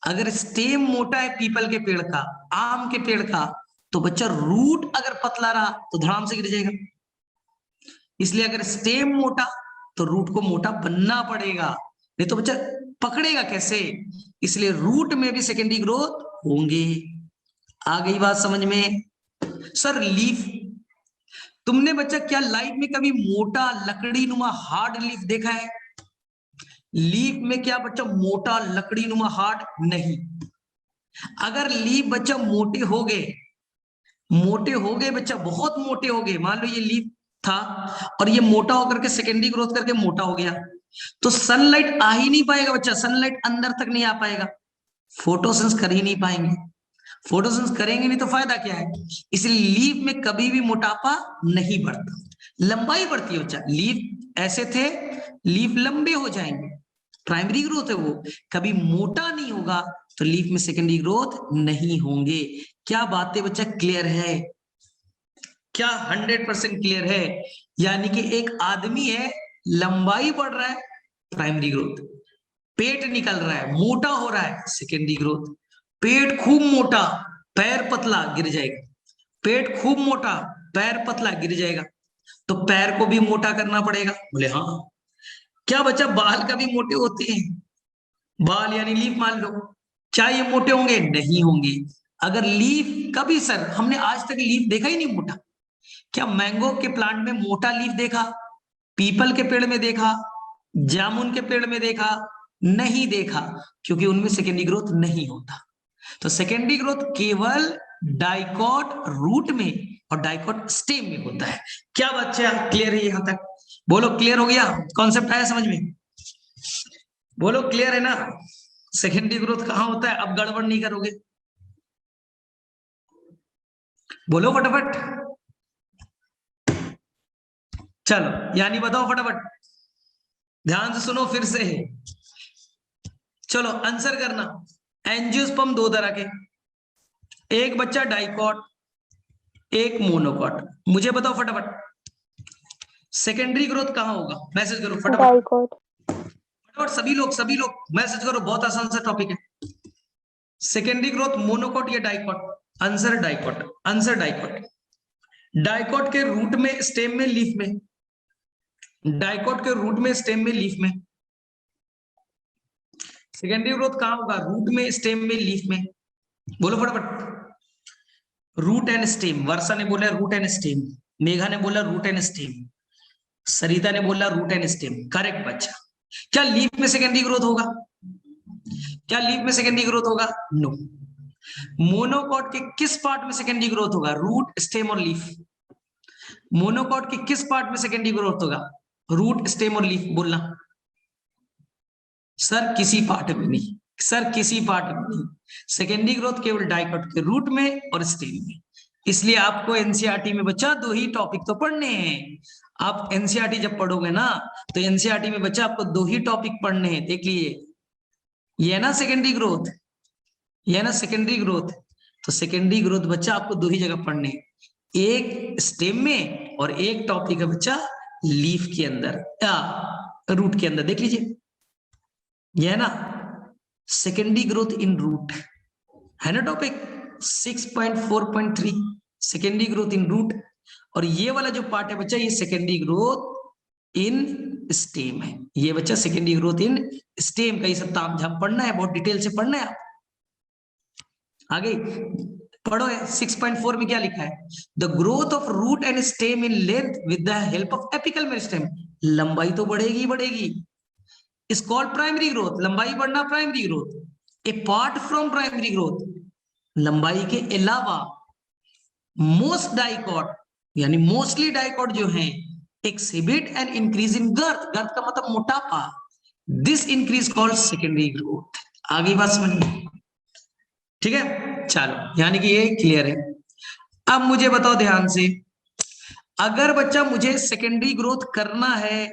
अगर स्टेम मोटा है पीपल के पेड़ का, आम के पेड़ का, तो बच्चा रूट अगर पतला रहा तो धड़ाम से गिर जाएगा। इसलिए अगर स्टेम मोटा तो रूट को मोटा बनना पड़ेगा, नहीं तो बच्चा पकड़ेगा कैसे? इसलिए रूट में भी सेकेंडरी ग्रोथ होंगे। आ गई बात समझ में? सर लीफ, तुमने बच्चा क्या लाइफ में कभी मोटा लकड़ी नुमा हार्ड लीफ देखा है? लीफ में क्या बच्चा मोटा लकड़ी नुमा हार्ड नहीं। अगर लीफ बच्चा मोटे हो गए बच्चा, बहुत मोटे हो गए, मान लो ये लीफ था और ये मोटा होकर के सेकेंडरी ग्रोथ करके मोटा हो गया, तो सनलाइट आ ही नहीं पाएगा बच्चा, सनलाइट अंदर तक नहीं आ पाएगा, फोटोसिंथेसिस कर ही नहीं पाएंगे, फोटोसिंथेसिस करेंगे नहीं तो फायदा क्या है? इसलिए लीफ में कभी भी मोटापा नहीं बढ़ता, लंबाई बढ़ती है बच्चा। लीफ ऐसे थे, लीफ लंबे हो जाएंगे, प्राइमरी ग्रोथ है वो, कभी मोटा नहीं होगा, तो लीफ में सेकेंडरी ग्रोथ नहीं होंगे। क्या बातें बच्चा क्लियर है? क्या 100% क्लियर है? यानी कि एक आदमी है, लंबाई बढ़ रहा है, प्राइमरी ग्रोथ, पेट निकल रहा है, मोटा हो रहा है, सेकेंडरी ग्रोथ, पेट खूब मोटा, पैर पतला, गिर जाएगा, पेट खूब मोटा, पैर पतला, गिर जाएगा, तो पैर को भी मोटा करना पड़ेगा। बोले हाँ। क्या बच्चा बाल कभी मोटे होते हैं? बाल यानी लीफ मान लो, क्या ये मोटे होंगे? नहीं होंगे। अगर लीफ, कभी सर हमने आज तक लीफ देखा ही नहीं मोटा, क्या मैंगो के प्लांट में मोटा लीफ देखा? पीपल के पेड़ में देखा? जामुन के पेड़ में देखा? नहीं देखा, क्योंकि उनमें सेकेंडरी ग्रोथ नहीं होता। तो सेकेंडरी ग्रोथ केवल डाइकोट रूट में और डाइकोट स्टेम में होता है। क्या बच्चा क्लियर है यहां तक? बोलो क्लियर हो गया? कॉन्सेप्ट आया समझ में? बोलो क्लियर है ना? सेकेंडरी ग्रोथ कहां होता है? अब गड़बड़ नहीं करोगे, बोलो फटाफट। चलो यानी बताओ फटाफट, ध्यान से सुनो फिर से, चलो आंसर करना। एंजियोस्पर्म 2 तरह के, एक बच्चा डाइकोट, एक मोनोकोट। मुझे बताओ फटाफट, सेकेंडरी ग्रोथ कहां होगा? मैसेज करो फटाफट, डाइकोट। फटाफट सभी लोग मैसेज करो, बहुत आसान सा टॉपिक है। सेकेंडरी ग्रोथ मोनोकोट या dicot? Answer dicot, answer dicot. Dicot के रूट में, स्टेम में, लीफ में, डाइकोट के रूट में, स्टेम में, लीफ में। सेकेंडरी ग्रोथ कहां होगा? रूट में, स्टेम में, लीफ में। बोलो फटाफट, रूट एंड स्टेम। वर्षा ने बोला रूट एंड स्टेम, मेघा ने बोला रूट एंड स्टेम, सरिता ने बोला रूट एंड स्टेम। करेक्ट बच्चा। क्या लीफ में सेकेंडरी ग्रोथ होगा? क्या लीफ में सेकेंडरी ग्रोथ होगा? नो। मोनोकोट के किस पार्ट में सेकेंडरी ग्रोथ होगा? रूट, स्टेम और लीफ। मोनोकॉट के किस पार्ट में सेकेंडरी ग्रोथ होगा? रूट, स्टेम और लीफ, बोलना। सर किसी पार्ट में नहीं, सर किसी पार्ट में नहीं, सेकेंडरी ग्रोथ केवल डाइकोट के रूट में और स्टेम में। इसलिए आपको एनसीईआरटी में बच्चा 2 ही टॉपिक तो पढ़ने हैं। आप एनसीईआरटी जब पढ़ोगे ना, तो एनसीईआरटी में बच्चा आपको 2 ही टॉपिक पढ़ने हैं। देख लिए, ये है ना सेकेंडरी ग्रोथ, ये है ना सेकेंडरी ग्रोथ। तो सेकेंडरी ग्रोथ बच्चा आपको 2 ही जगह पढ़ने हैं, एक स्टेम में और एक टॉपिक है बच्चा लीफ के अंदर या रूट के अंदर। देख लीजिए, ये है ना सेकेंडरी ग्रोथ इन रूट, है ना topic 6.4.3, secondary growth in root. और ये वाला जो पार्ट है बच्चा, ये सेकेंडरी ग्रोथ इन स्टेम है। ये बच्चा सेकेंडरी ग्रोथ इन स्टेम का ये सब तामझाम पढ़ना है, बहुत डिटेल से पढ़ना है। आगे पढ़ो, 6.4 में क्या लिखा है? The growth of root and stem in length with the help of apical meristem. लंबाई तो बढ़ेगी बढ़ेगी, इज कॉल्ड प्राइमरी ग्रोथ। लंबाई बढ़ना primary growth. Apart from primary growth, लंबाई के अलावा मोस्ट डाइकॉट यानी मोस्टली डाइकॉट जो है exhibit an increase in girth, girth का मतलब मोटापा, this increase called secondary growth. आगे बात समझ में? ठीक है, चलो, यानी कि ये क्लियर है। अब मुझे बताओ ध्यान से, अगर बच्चा मुझे सेकेंडरी ग्रोथ करना है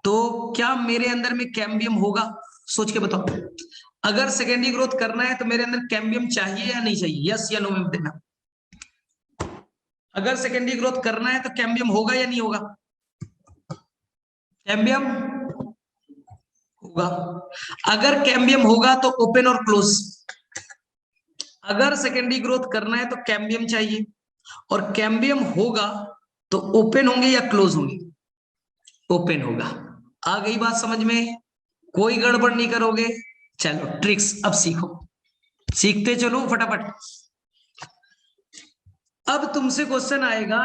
तो क्या मेरे अंदर में कैम्बियम होगा? सोच के बताओ, अगर सेकेंडरी ग्रोथ करना है तो मेरे अंदर कैम्बियम चाहिए या नहीं चाहिए? यस या नो में देना। अगर सेकेंडरी ग्रोथ करना है तो कैम्बियम होगा या नहीं होगा? कैम्बियम होगा। अगर कैम्बियम होगा तो ओपन और क्लोज। अगर सेकेंडरी ग्रोथ करना है तो कैम्बियम चाहिए, और कैम्बियम होगा तो ओपन होंगे या क्लोज होंगे? ओपन होगा। आ गई बात समझ में? कोई गड़बड़ नहीं करोगे। चलो ट्रिक्स अब सीखो, सीखते चलो फटाफट। अब तुमसे क्वेश्चन आएगा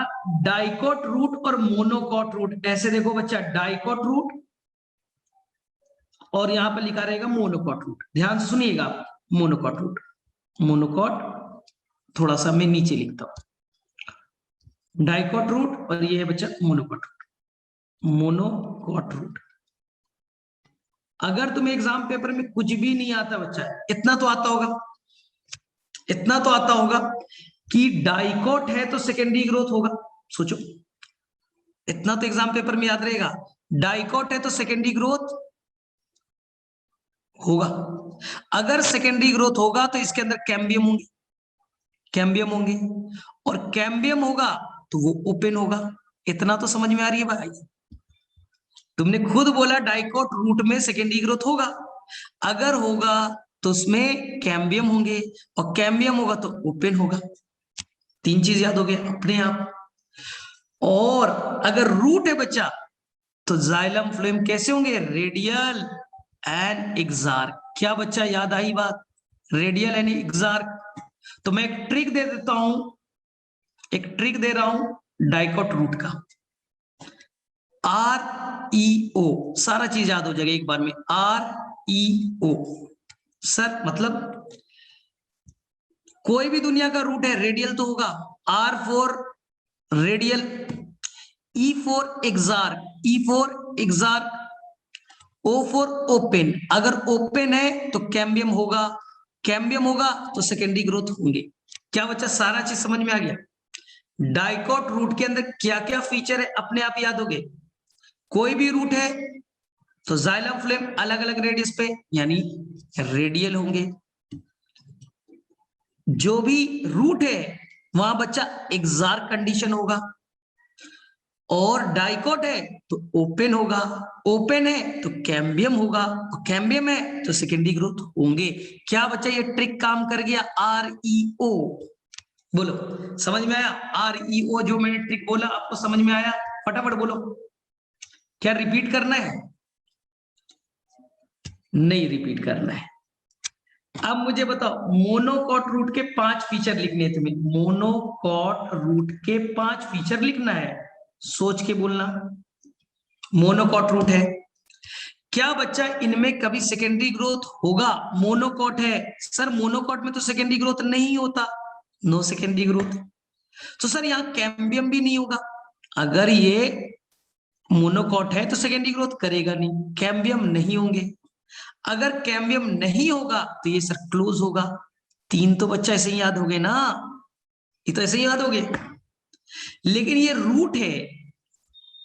डाइकोट रूट और मोनोकॉट रूट। ऐसे देखो बच्चा, डाइकोट रूट और यहां पर लिखा रहेगा मोनोकॉट रूट। ध्यान से सुनिएगा, मोनोकॉट रूट, मोनोकॉट थोड़ा सा मैं नीचे लिखता हूं, डाइकोट रूट और ये है बच्चा मोनोकॉट रूट, मोनोकॉट रूट। अगर तुम्हें एग्जाम पेपर में कुछ भी नहीं आता बच्चा, इतना तो आता होगा, इतना तो आता होगा कि डाइकोट है तो सेकेंडरी ग्रोथ होगा। सोचो, इतना तो एग्जाम पेपर में याद रहेगा, डाइकोट है तो सेकेंडरी ग्रोथ होगा। अगर सेकेंडरी ग्रोथ होगा तो इसके अंदर कैम्बियम होंगे, कैम्बियम होंगे, और कैम्बियम होगा तो वो ओपन होगा। इतना तो समझ में आ रही है भाई? तुमने खुद बोला डाइकोट रूट में सेकेंडरी ग्रोथ होगा, अगर होगा तो उसमें कैम्बियम होंगे, और कैम्बियम होगा तो ओपन होगा। 3 चीज याद हो गया अपने आप। और अगर रूट है बच्चा तो जाइलम फ्लोएम कैसे होंगे? Radial and exarch. क्या बच्चा याद आई बात? Radial and exarch. तो मैं एक ट्रिक दे देता हूं, एक ट्रिक दे रहा हूं डाइकोट रूट का। REO, सारा चीज याद हो जाएगा एक बार में। REO सर मतलब कोई भी दुनिया का रूट है रेडियल तो होगा। R for radial, E for exarch, E for exarch, O for open. अगर ओपन है तो कैम्बियम होगा, कैम्बियम होगा तो सेकेंडरी ग्रोथ होंगे। क्या बच्चा सारा चीज समझ में आ गया? डाइकोट रूट के अंदर क्या क्या फीचर है अपने आप याद हो गए। कोई भी रूट है तो जाइलम फ्लेम अलग अलग रेडियस पे यानी रेडियल होंगे। जो भी रूट है वहां बच्चा एक्सार्क कंडीशन होगा, और डाइकोट है तो ओपन होगा, ओपन है तो कैम्बियम होगा, और कैम्बियम है तो सेकेंडरी ग्रोथ होंगे। क्या बच्चा ये ट्रिक काम कर गया? REO बोलो, समझ में आया? REO जो मैंने ट्रिक बोला आपको समझ में आया? फटाफट बोलो, क्या रिपीट करना है? नहीं रिपीट करना है। अब मुझे बताओ, मोनोकॉट रूट के 5 फीचर लिखने हैं तुम्हें। मोनोकॉट रूट के 5 फीचर लिखना है, सोच के बोलना। मोनोकॉट रूट है, क्या बच्चा इनमें कभी सेकेंडरी ग्रोथ होगा? मोनोकॉट है सर, मोनोकॉट में तो सेकेंडरी ग्रोथ नहीं होता, नो सेकेंडरी ग्रोथ। तो सर यहाँ कैम्बियम भी नहीं होगा। अगर ये मोनोकॉट है तो सेकेंडरी ग्रोथ करेगा नहीं, कैम्बियम नहीं होंगे। अगर कैम्बियम नहीं होगा तो ये सर क्लोज होगा। तीन तो बच्चा ऐसे ही याद हो गए ना, ये तो ऐसे ही याद हो गए। लेकिन ये रूट है,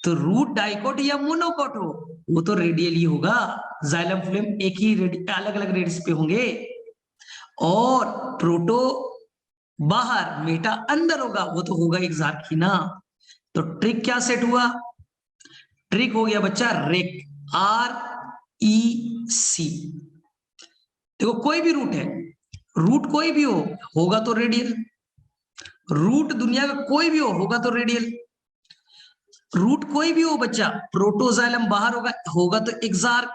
तो रूट डाइकोट या मोनोकॉट हो वो तो रेडियली होगा। जाइलम फ्लोएम एक ही अलग अलग रेडियस पे होंगे, और प्रोटो बाहर मेटा अंदर होगा, वो तो होगा एक्सार्की ना। तो ट्रिक क्या सेट हुआ? ट्रिक हो गया बच्चा रेक, REC। देखो कोई भी रूट है, रूट कोई भी हो होगा तो रेडियल, रूट दुनिया का कोई भी हो होगा तो रेडियल, रूट कोई भी हो बच्चा, प्रोटोजाइलम बाहर होगा होगा तो एक्सार्क।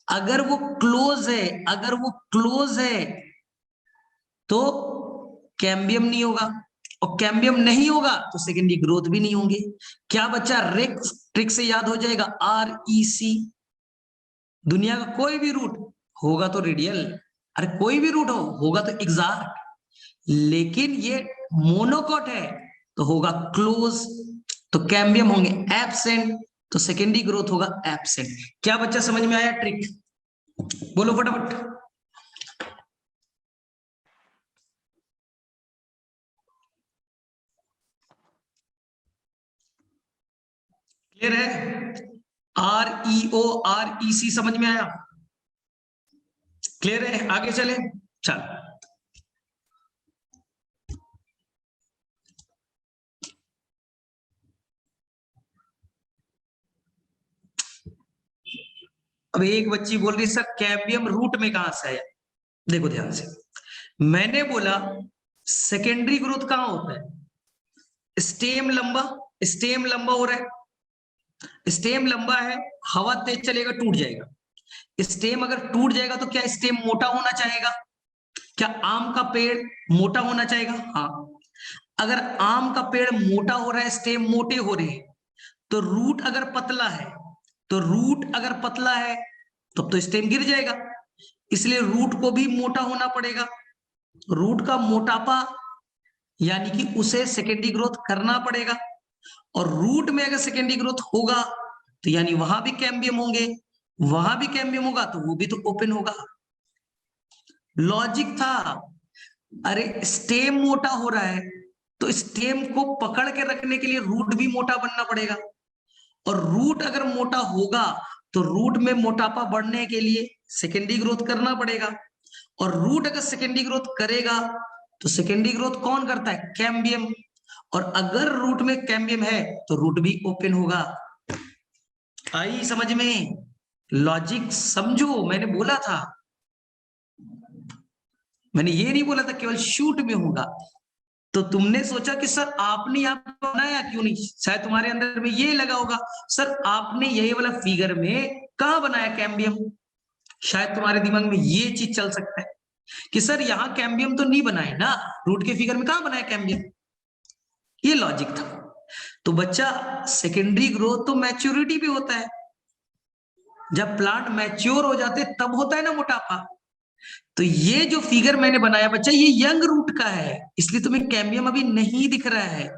अगर वो क्लोज है, अगर वो क्लोज है तो कैम्बियम नहीं होगा, और कैम्बियम नहीं होगा तो सेकेंडरी ग्रोथ भी नहीं होंगे। क्या बच्चा रेक ट्रिक से याद हो जाएगा? REC। दुनिया का कोई भी रूट होगा तो रेडियल, अरे कोई भी रूट हो होगा तो एक्सार्क, लेकिन ये मोनोकॉट है तो होगा क्लोज, तो कैम्बियम होंगे एब्सेंट, तो सेकेंडरी ग्रोथ होगा एब्सेंट। क्या बच्चा समझ में आया ट्रिक? बोलो फटाफट। क्लियर है? REC समझ में आया? क्लियर है? आगे चले, चल। अब एक बच्ची बोल रही सर कैम्बियम रूट में कहां से आया? देखो ध्यान से, मैंने बोला सेकेंडरी ग्रोथ कहां होता है? स्टेम लंबा, स्टेम लंबा हो रहा है, स्टेम लंबा है, हवा तेज चलेगा टूट जाएगा। स्टेम अगर टूट जाएगा तो क्या स्टेम मोटा होना चाहेगा? क्या आम का पेड़ मोटा होना चाहेगा? हाँ। अगर आम का पेड़ मोटा हो रहा है, स्टेम मोटे हो रहे हैं, तो रूट अगर पतला है, तो रूट अगर पतला है तब तो स्टेम गिर जाएगा, इसलिए रूट को भी मोटा होना पड़ेगा। रूट का मोटापा यानी कि उसे सेकेंडरी ग्रोथ करना पड़ेगा, और रूट में अगर सेकेंडरी ग्रोथ होगा तो यानी वहां भी कैम्बियम होंगे, वहां भी कैम्बियम होगा तो वो भी तो ओपन होगा। लॉजिक था। अरे स्टेम मोटा हो रहा है तो स्टेम को पकड़ के रखने के लिए रूट भी मोटा बनना पड़ेगा, और रूट अगर मोटा होगा तो रूट में मोटापा बढ़ने के लिए सेकेंडरी ग्रोथ करना पड़ेगा, और रूट अगर सेकेंडरी ग्रोथ करेगा तो सेकेंडरी ग्रोथ कौन करता है? कैम्बियम। और अगर रूट में कैम्बियम है तो रूट भी ओपन होगा। आई समझ में? लॉजिक समझो, मैंने बोला था, मैंने ये नहीं बोला था केवल शूट में होगा। तो तुमने सोचा कि सर आपने यहाँ बनाया क्यों नहीं? शायद तुम्हारे अंदर में ये लगा होगा सर आपने यही वाला फिगर में कहा बनाया कैम्बियम। शायद तुम्हारे दिमाग में ये चीज चल सकता है कि सर यहाँ कैम्बियम तो नहीं बनाए ना, रूट के फिगर में कहा बनाया कैम्बियम। ये लॉजिक था। तो बच्चा सेकेंडरी ग्रोथ तो मैच्योरिटी पे होता है, जब प्लांट मैच्योर हो जाते तब होता है ना मोटापा। तो ये जो फिगर मैंने बनाया बच्चा ये यंग रूट का है, इसलिए तुम्हें कैम्बियम अभी नहीं दिख रहा है।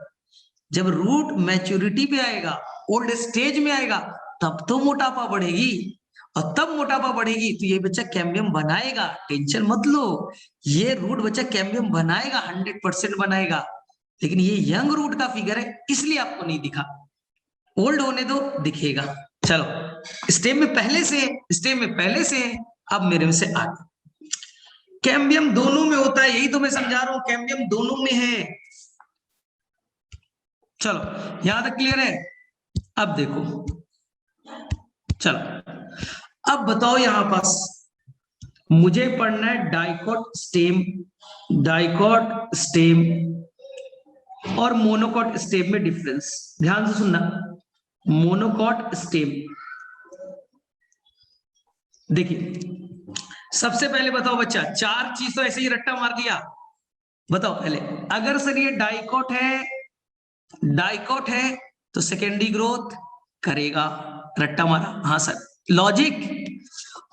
जब रूट मैच्योरिटी पे आएगा, ओल्ड स्टेज में आएगा, तब तो मोटापा बढ़ेगी, और तब मोटापा बढ़ेगी तो ये बच्चा कैम्बियम बनाएगा, टेंशन मत लो। ये रूट बच्चा कैम्बियम बनाएगा, 100% बनाएगा, लेकिन ये यंग रूट का फिगर है इसलिए आपको नहीं दिखा। ओल्ड होने दो दिखेगा। चलो स्टेम में पहले से, स्टेम में पहले से, अब मेरे में से आगे। कैम्बियम दोनों में होता है, यही तो मैं समझा रहा हूं, कैम्बियम दोनों में है। चलो यहां तक क्लियर है? अब देखो, चलो अब बताओ यहां पास मुझे पढ़ना है डाइकोट स्टेम, डाइकोट स्टेम और मोनोकॉट स्टेम में डिफरेंस। ध्यान से सुनना, मोनोकॉट स्टेम देखिए, सबसे पहले बताओ बच्चा, चार चीज तो ऐसे ही रट्टा मार दिया। बताओ पहले, अगर सर ये डाइकोट है, डाइकोट है तो सेकेंडरी ग्रोथ करेगा, रट्टा मारा, हाँ सर लॉजिक।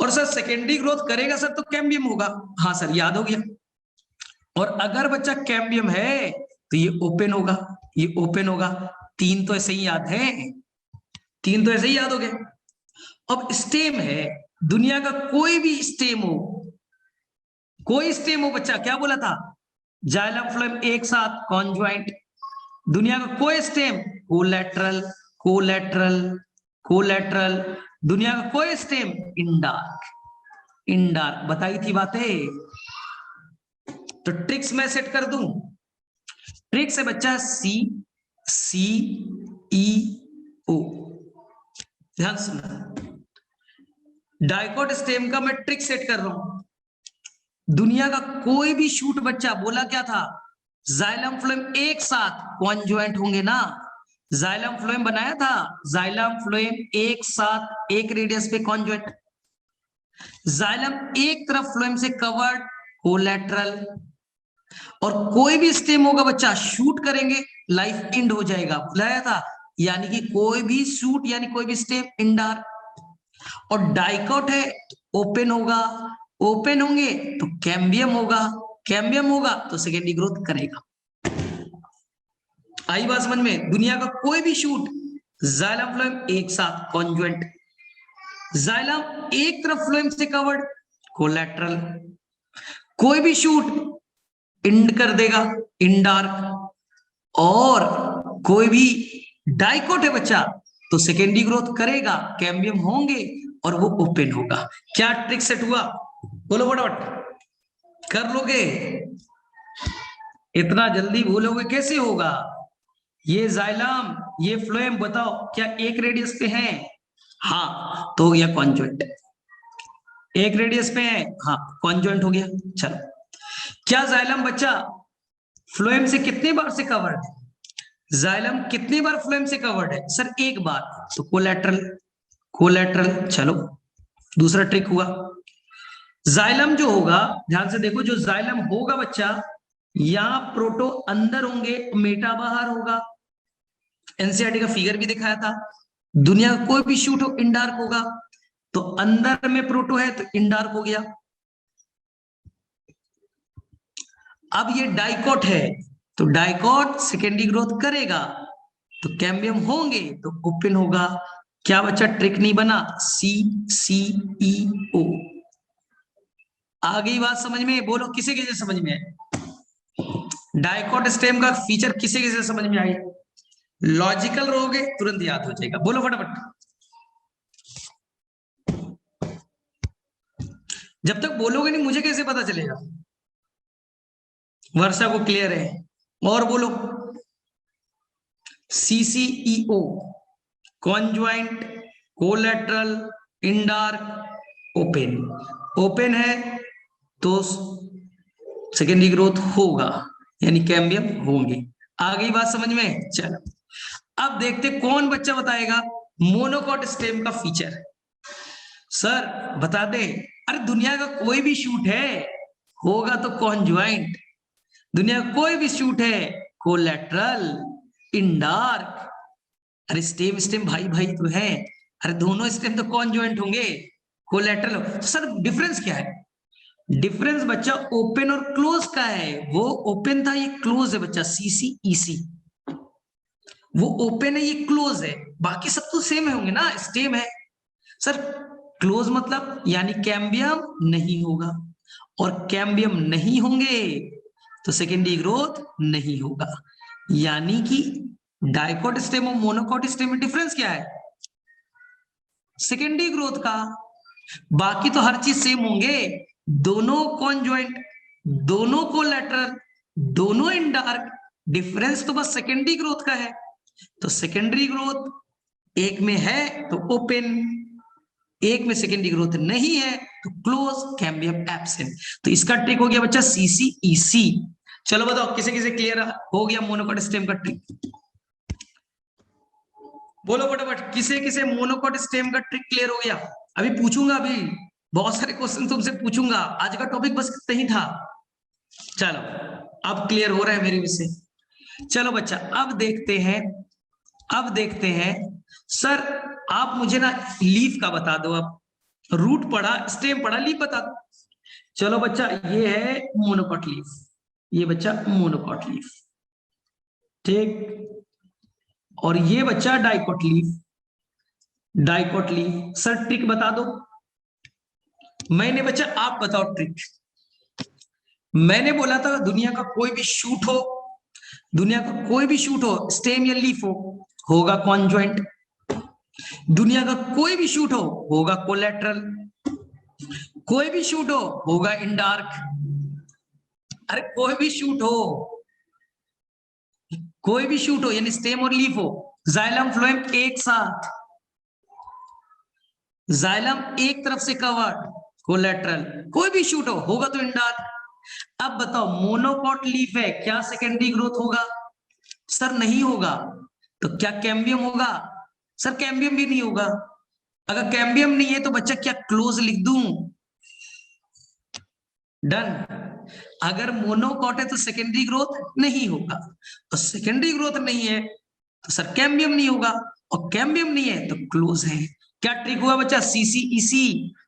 और सर सेकेंडरी ग्रोथ करेगा सर तो कैम्बियम होगा, हाँ सर याद हो गया। और अगर बच्चा कैम्बियम है तो ये ओपन होगा, ये ओपन होगा। 3 तो ऐसे ही याद है, 3 तो ऐसे ही याद हो गए। अब स्टेम है, दुनिया का कोई भी स्टेम हो, कोई स्टेम हो बच्चा, क्या बोला था? जाइलम फ्लोएम एक साथ कॉन्ज्वाइंट। दुनिया का कोई स्टेम, कोलैटरल, कोलैटरल, कोलैटरल। दुनिया का कोई स्टेम इंडार्क, इंडार्क। बताई थी बातें। तो ट्रिक्स मैं सेट कर दूं। ट्रिक्स है बच्चा सी सी ई ओ। ध्यान सुनना, डाइकोट स्टेम का मैं ट्रिक सेट कर रहा हूं। दुनिया का कोई भी शूट बच्चा, बोला क्या था? जाइलम फ्लोएम एक साथ कॉन्जुएंट होंगे ना। जाइलम फ्लोएम बनाया था, जाइलम फ्लोएम एक साथ एक रेडियस पे कॉन्जुएंट। जाइलम एक तरफ फ्लोएम से कवर्ड, कोलैटरल। और कोई भी स्टेम होगा बच्चा, शूट करेंगे लाइफ एंड हो जाएगा, बुलाया था। यानी कि कोई भी शूट यानी कोई भी स्टेम इंडार। और डाइकोट है, ओपन होगा, ओपन होंगे तो कैम्बियम होगा, कैम्बियम होगा तो सेकेंडरी ग्रोथ करेगा। आई बात समझ में? दुनिया का कोई भी शूट, जाइलम फ्लोएम एक साथ कॉन्जुएंट, जाइलम एक तरफ फ्लोएम से कवर्ड, कोलैटरल। कोई भी शूट इंड कर देगा, इंडार्क। और कोई भी डाइकोट है बच्चा तो सेकेंडरी ग्रोथ करेगा, कैम्बियम होंगे और वो ओपन होगा। क्या ट्रिक सेट हुआ? बोलो फटाफट, कर लोगे? इतना जल्दी बोलोगे कैसे होगा? ये जाइलम, ये फ्लोएम, बताओ क्या एक रेडियस पे है? हाँ, तो यह कॉन्जुएंट। एक रेडियस पे है, हाँ कॉन्जुएंट हो गया। चलो, क्या जाइलम बच्चा फ्लोएम से कितनी बार से कवर्ड है? जाइलम कितनी बार फ्लोएम से कवर्ड है? सर एक बार, तो कोलैटरल, कोलैटरल। चलो, दूसरा ट्रिक हुआ। जाइलम जो होगा, ध्यान से देखो, जो जाइलम होगा बच्चा, यहां प्रोटो अंदर होंगे, मेटा बाहर होगा। एनसीईआरटी का फिगर भी दिखाया था। दुनिया का कोई भी शूट हो इंडार्क होगा, तो अंदर में प्रोटो है तो इंडार्क हो गया। अब ये डाइकोट है, तो डाइकोट सेकेंडरी ग्रोथ करेगा, तो कैम्बियम होंगे तो ओपन होगा। क्या बच्चा ट्रिक नहीं बना? सी सी ई ओ। आ गई बात समझ में? बोलो किसे किसे समझ में है? डाइकोट स्टेम का फीचर किसे किसे समझ में आई? लॉजिकल रहोगे तुरंत याद हो जाएगा। बोलो फटाफट। जब तक बोलोगे नहीं मुझे कैसे पता चलेगा? वर्षा को क्लियर है? और बोलो। सीसीईओ, कॉन्ज्वाइंट, कोलैटरल, इंडार्क, ओपन। ओपन है तो सेकेंडरी ग्रोथ होगा, यानी कैम्बियम होंगे। आ गई बात समझ में? चलो, अब देखते कौन बच्चा बताएगा मोनोकोट स्टेम का फीचर। सर बता दे। अरे दुनिया का कोई भी शूट है, होगा तो कॉन्ज्वाइंट। दुनिया का कोई भी शूट है, कोलैटरल, इंडार्क। अरे स्टेम स्टेम भाई भाई तो है। अरे दोनों स्टेम तो कॉन्ज्वाइंट होंगे, कोलैटरल। तो सर डिफरेंस क्या है? डिफरेंस बच्चा ओपन और क्लोज का है। वो ओपन था, ये क्लोज है बच्चा, सीसी ईसी। वो ओपन है, ये क्लोज है। बाकी सब तो सेम होंगे ना, स्टेम है। सर क्लोज मतलब यानी कैम्बियम नहीं होगा, और कैम्बियम नहीं होंगे तो सेकेंडरी ग्रोथ नहीं होगा। यानी कि डाइकोट स्टेम और मोनोकोट स्टेम में डिफरेंस क्या है? सेकेंडरी ग्रोथ का। बाकी तो हर चीज सेम होंगे, दोनों कॉन्जॉइंट, दोनों कोलैटरल, दोनों इंडार्क। डिफरेंस तो बस सेकेंडरी ग्रोथ का है। तो सेकेंडरी ग्रोथ एक में है तो ओपन, एक में सेकेंडरी ग्रोथ नहीं है तो क्लोज, कैम्बियम एब्सेंट। तो इसका ट्रिक हो गया बच्चा सीसीईसी। चलो बताओ किसे किसे क्लियर हो गया मोनोकोट स्टेम का ट्रिक? बोलो फटाफट, किसे किसे मोनोकोट स्टेम का ट्रिक क्लियर हो गया? अभी पूछूंगा, अभी बहुत सारे क्वेश्चन तुमसे पूछूंगा। आज का टॉपिक बस इतना ही था। चलो अब क्लियर हो रहा है मेरे विषय। चलो बच्चा, अब देखते हैं, अब देखते हैं। सर आप मुझे ना लीफ का बता दो। अब रूट पढ़ा, स्टेम पढ़ा, लीफ बता दो। चलो बच्चा, ये है मोनोकोट लीफ, ये बच्चा मोनोकोट लीफ। ठीक, और ये बच्चा dicot leaf. Dicot leaf sir trick बता दो। मैंने बच्चा आप बताओ ट्रिक। मैंने बोला था दुनिया का कोई भी शूट हो, दुनिया का कोई भी शूट हो, स्टेम या लीफ हो, होगा कॉन्जॉइंट। दुनिया का कोई भी शूट हो, होगा कोलेट्रल। कोई भी शूट हो, होगा इंडार्क। अरे कोई भी शूट हो, कोई भी शूट हो यानी स्टेम और लीफ हो, जाइलम फ्लोएम एक साथ, जाइलम एक तरफ से कवर्ड, कोलेट्रल। कोई भी शूट हो, होगा तो इंडार्क। अब बताओ मोनोकॉट लीफ है, क्या सेकेंडरी ग्रोथ होगा? सर नहीं होगा। तो क्या कैम्बियम होगा? सर कैम्बियम भी नहीं होगा। अगर कैम्बियम नहीं है तो बच्चा क्या क्लोज लिख दूं? डन। अगर मोनोकॉट है तो सेकेंडरी ग्रोथ नहीं होगा, और सेकेंडरी ग्रोथ नहीं है तो सर कैम्बियम नहीं होगा, और कैम्बियम नहीं है तो क्लोज है। क्या ट्रिक हुआ बच्चा? CCEC।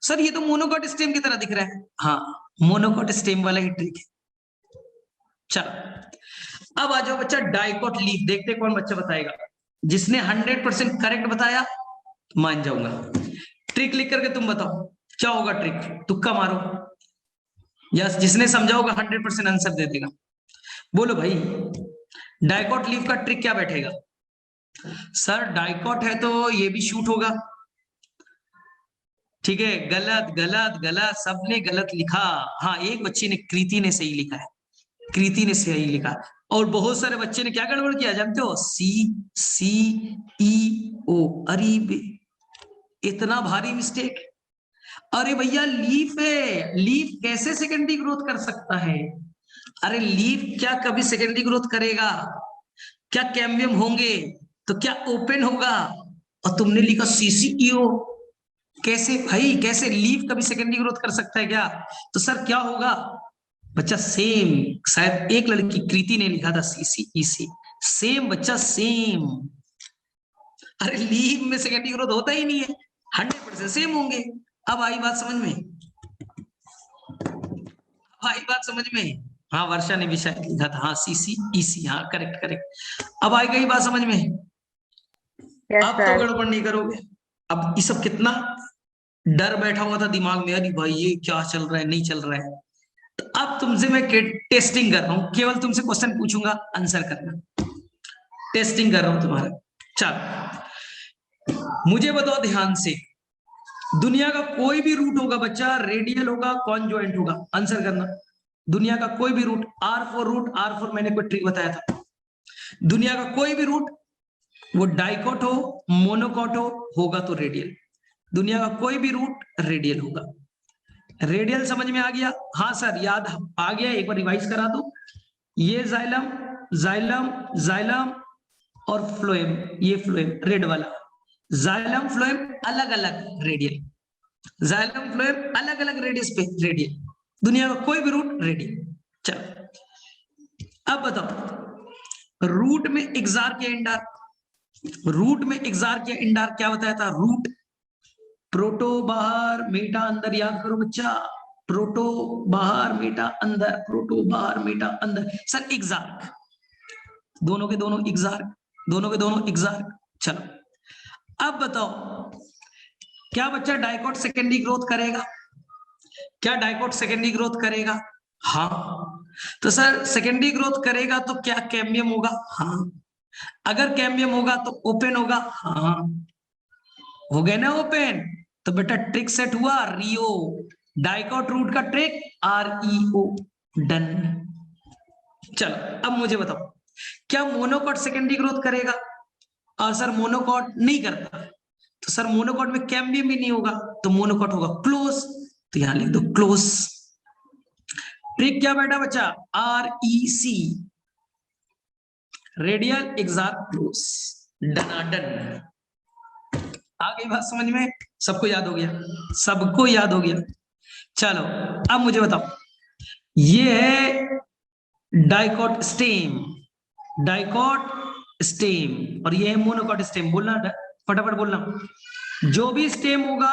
सर ये तो मोनोकॉट स्टेम की तरह दिख रहा है। हाँ, मोनोकॉट स्टेम वाला ही ट्रिक है। चलो अब आ जाओ बच्चा डाइकोट लीफ। देखते कौन बच्चा बताएगा। जिसने 100% करेक्ट बताया मान जाऊंगा। ट्रिक लिख करके तुम बताओ क्या होगा ट्रिक, तुक्का मारो। यस, जिसने समझा होगा 100% आंसर दे देगा। बोलो भाई, डाइकोट लीफ का ट्रिक क्या बैठेगा? सर डाइकोट है तो ये भी शूट होगा। ठीक है, गलत गलत गलत, सबने गलत लिखा। हाँ, एक बच्चे ने, कृति ने सही लिखा है, कृति ने सही लिखा। और बहुत सारे बच्चे ने क्या गड़बड़ किया जानते हो? CCEO। अरे इतना भारी मिस्टेक। अरे भैया लीफ है, लीफ कैसे सेकेंडरी ग्रोथ कर सकता है? अरे लीफ क्या कभी सेकेंडरी ग्रोथ करेगा? क्या कैम्बियम होंगे? तो क्या ओपन होगा? और तुमने लिखा CCEO। कैसे भाई, कैसे लीफ कभी सेकेंडरी ग्रोथ कर सकता है क्या? तो सर क्या होगा बच्चा? सेम। शायद एक लड़की कृति ने लिखा था CCEC। सेम बच्चा, सेम। अरे लीफ में सेकेंडरी ग्रोथ होता ही नहीं है, 100% सेम होंगे। अब आई बात समझ में? आई बात समझ में? हाँ, वर्षा ने भी शायद लिखा था। हाँ, CCEC। हाँ, करेक्ट करेक्ट। अब आई गई बात समझ में? यस अब तो सर। गड़बड़ नहीं करोगे। अब ये सब कितना डर बैठा हुआ था दिमाग में, अरे भाई ये क्या चल रहा है, नहीं चल रहा है। तो अब तुमसे मैं टेस्टिंग कर रहा हूं, केवल तुमसे क्वेश्चन पूछूंगा, आंसर करना। टेस्टिंग कर रहा हूं तुम्हारा। चल मुझे बताओ ध्यान से, दुनिया का कोई भी रूट होगा बच्चा, रेडियल होगा कॉन्जॉइंट होगा? आंसर करना। दुनिया का कोई भी रूट, रूट आर फोर मैंने कोई ट्रिक बताया था। दुनिया का कोई भी रूट, वो डाइकोट हो, मोनोकॉट हो, होगा तो रेडियल। दुनिया का कोई भी रूट रेडियल होगा। रेडियल समझ में आ गया? हाँ सर, याद आ गया, एक बार रिवाइज करा दो। ये जाइलम, जाइलम, जाइलम और फ्लोएम, ये फ्लोएम रेड वाला। जाइलम फ्लोएम अलग अलग रेडियल, जाइलम फ्लोएम अलग अलग रेडियस पे रेडियल। दुनिया का कोई भी रूट रेडियल। चलो अब बताओ, रूट में एक्सार्क या इंडार्क? रूट में एक्सार्क या इंडार्क क्या बताया था? रूट प्रोटो बाहर, मेटा अंदर। याद करो बच्चा, प्रोटो बाहर, मेटा अंदर, प्रोटो बाहर, मेटा अंदर। सर एक्सार्क, दोनों के दोनों एक्सार्क, दोनों के दोनों एक्सार्क। चलो अब बताओ, क्या बच्चा डाइकोट सेकेंडरी ग्रोथ करेगा? क्या डाइकोट सेकेंडरी ग्रोथ करेगा? हाँ। तो सर सेकेंडरी ग्रोथ करेगा तो क्या कैम्बियम होगा? हाँ। अगर कैम्बियम होगा तो ओपन होगा? हाँ। हो गया ना ओपन? तो बेटा ट्रिक सेट हुआ, रियो। डाइकोट रूट का ट्रिक REO। डन। चलो अब मुझे बताओ, क्या मोनोकॉट सेकेंडरी ग्रोथ करेगा? और सर मोनोकॉट नहीं करता। तो सर मोनोकॉट में कैम्बियम भी नहीं होगा, तो मोनोकॉट होगा क्लोज। तो यहां लिख दो क्लोज। ट्रिक क्या बेटा बच्चा? REC, radial exarch close. डनाडन। आ गई बात समझ में? सबको याद हो गया? सबको याद हो गया? चलो अब मुझे बताओ, ये है डाइकोट स्टेम, डाइकोट स्टेम, और ये है मोनोकॉट स्टेम। बोलना फटाफट बोलना। जो भी स्टेम होगा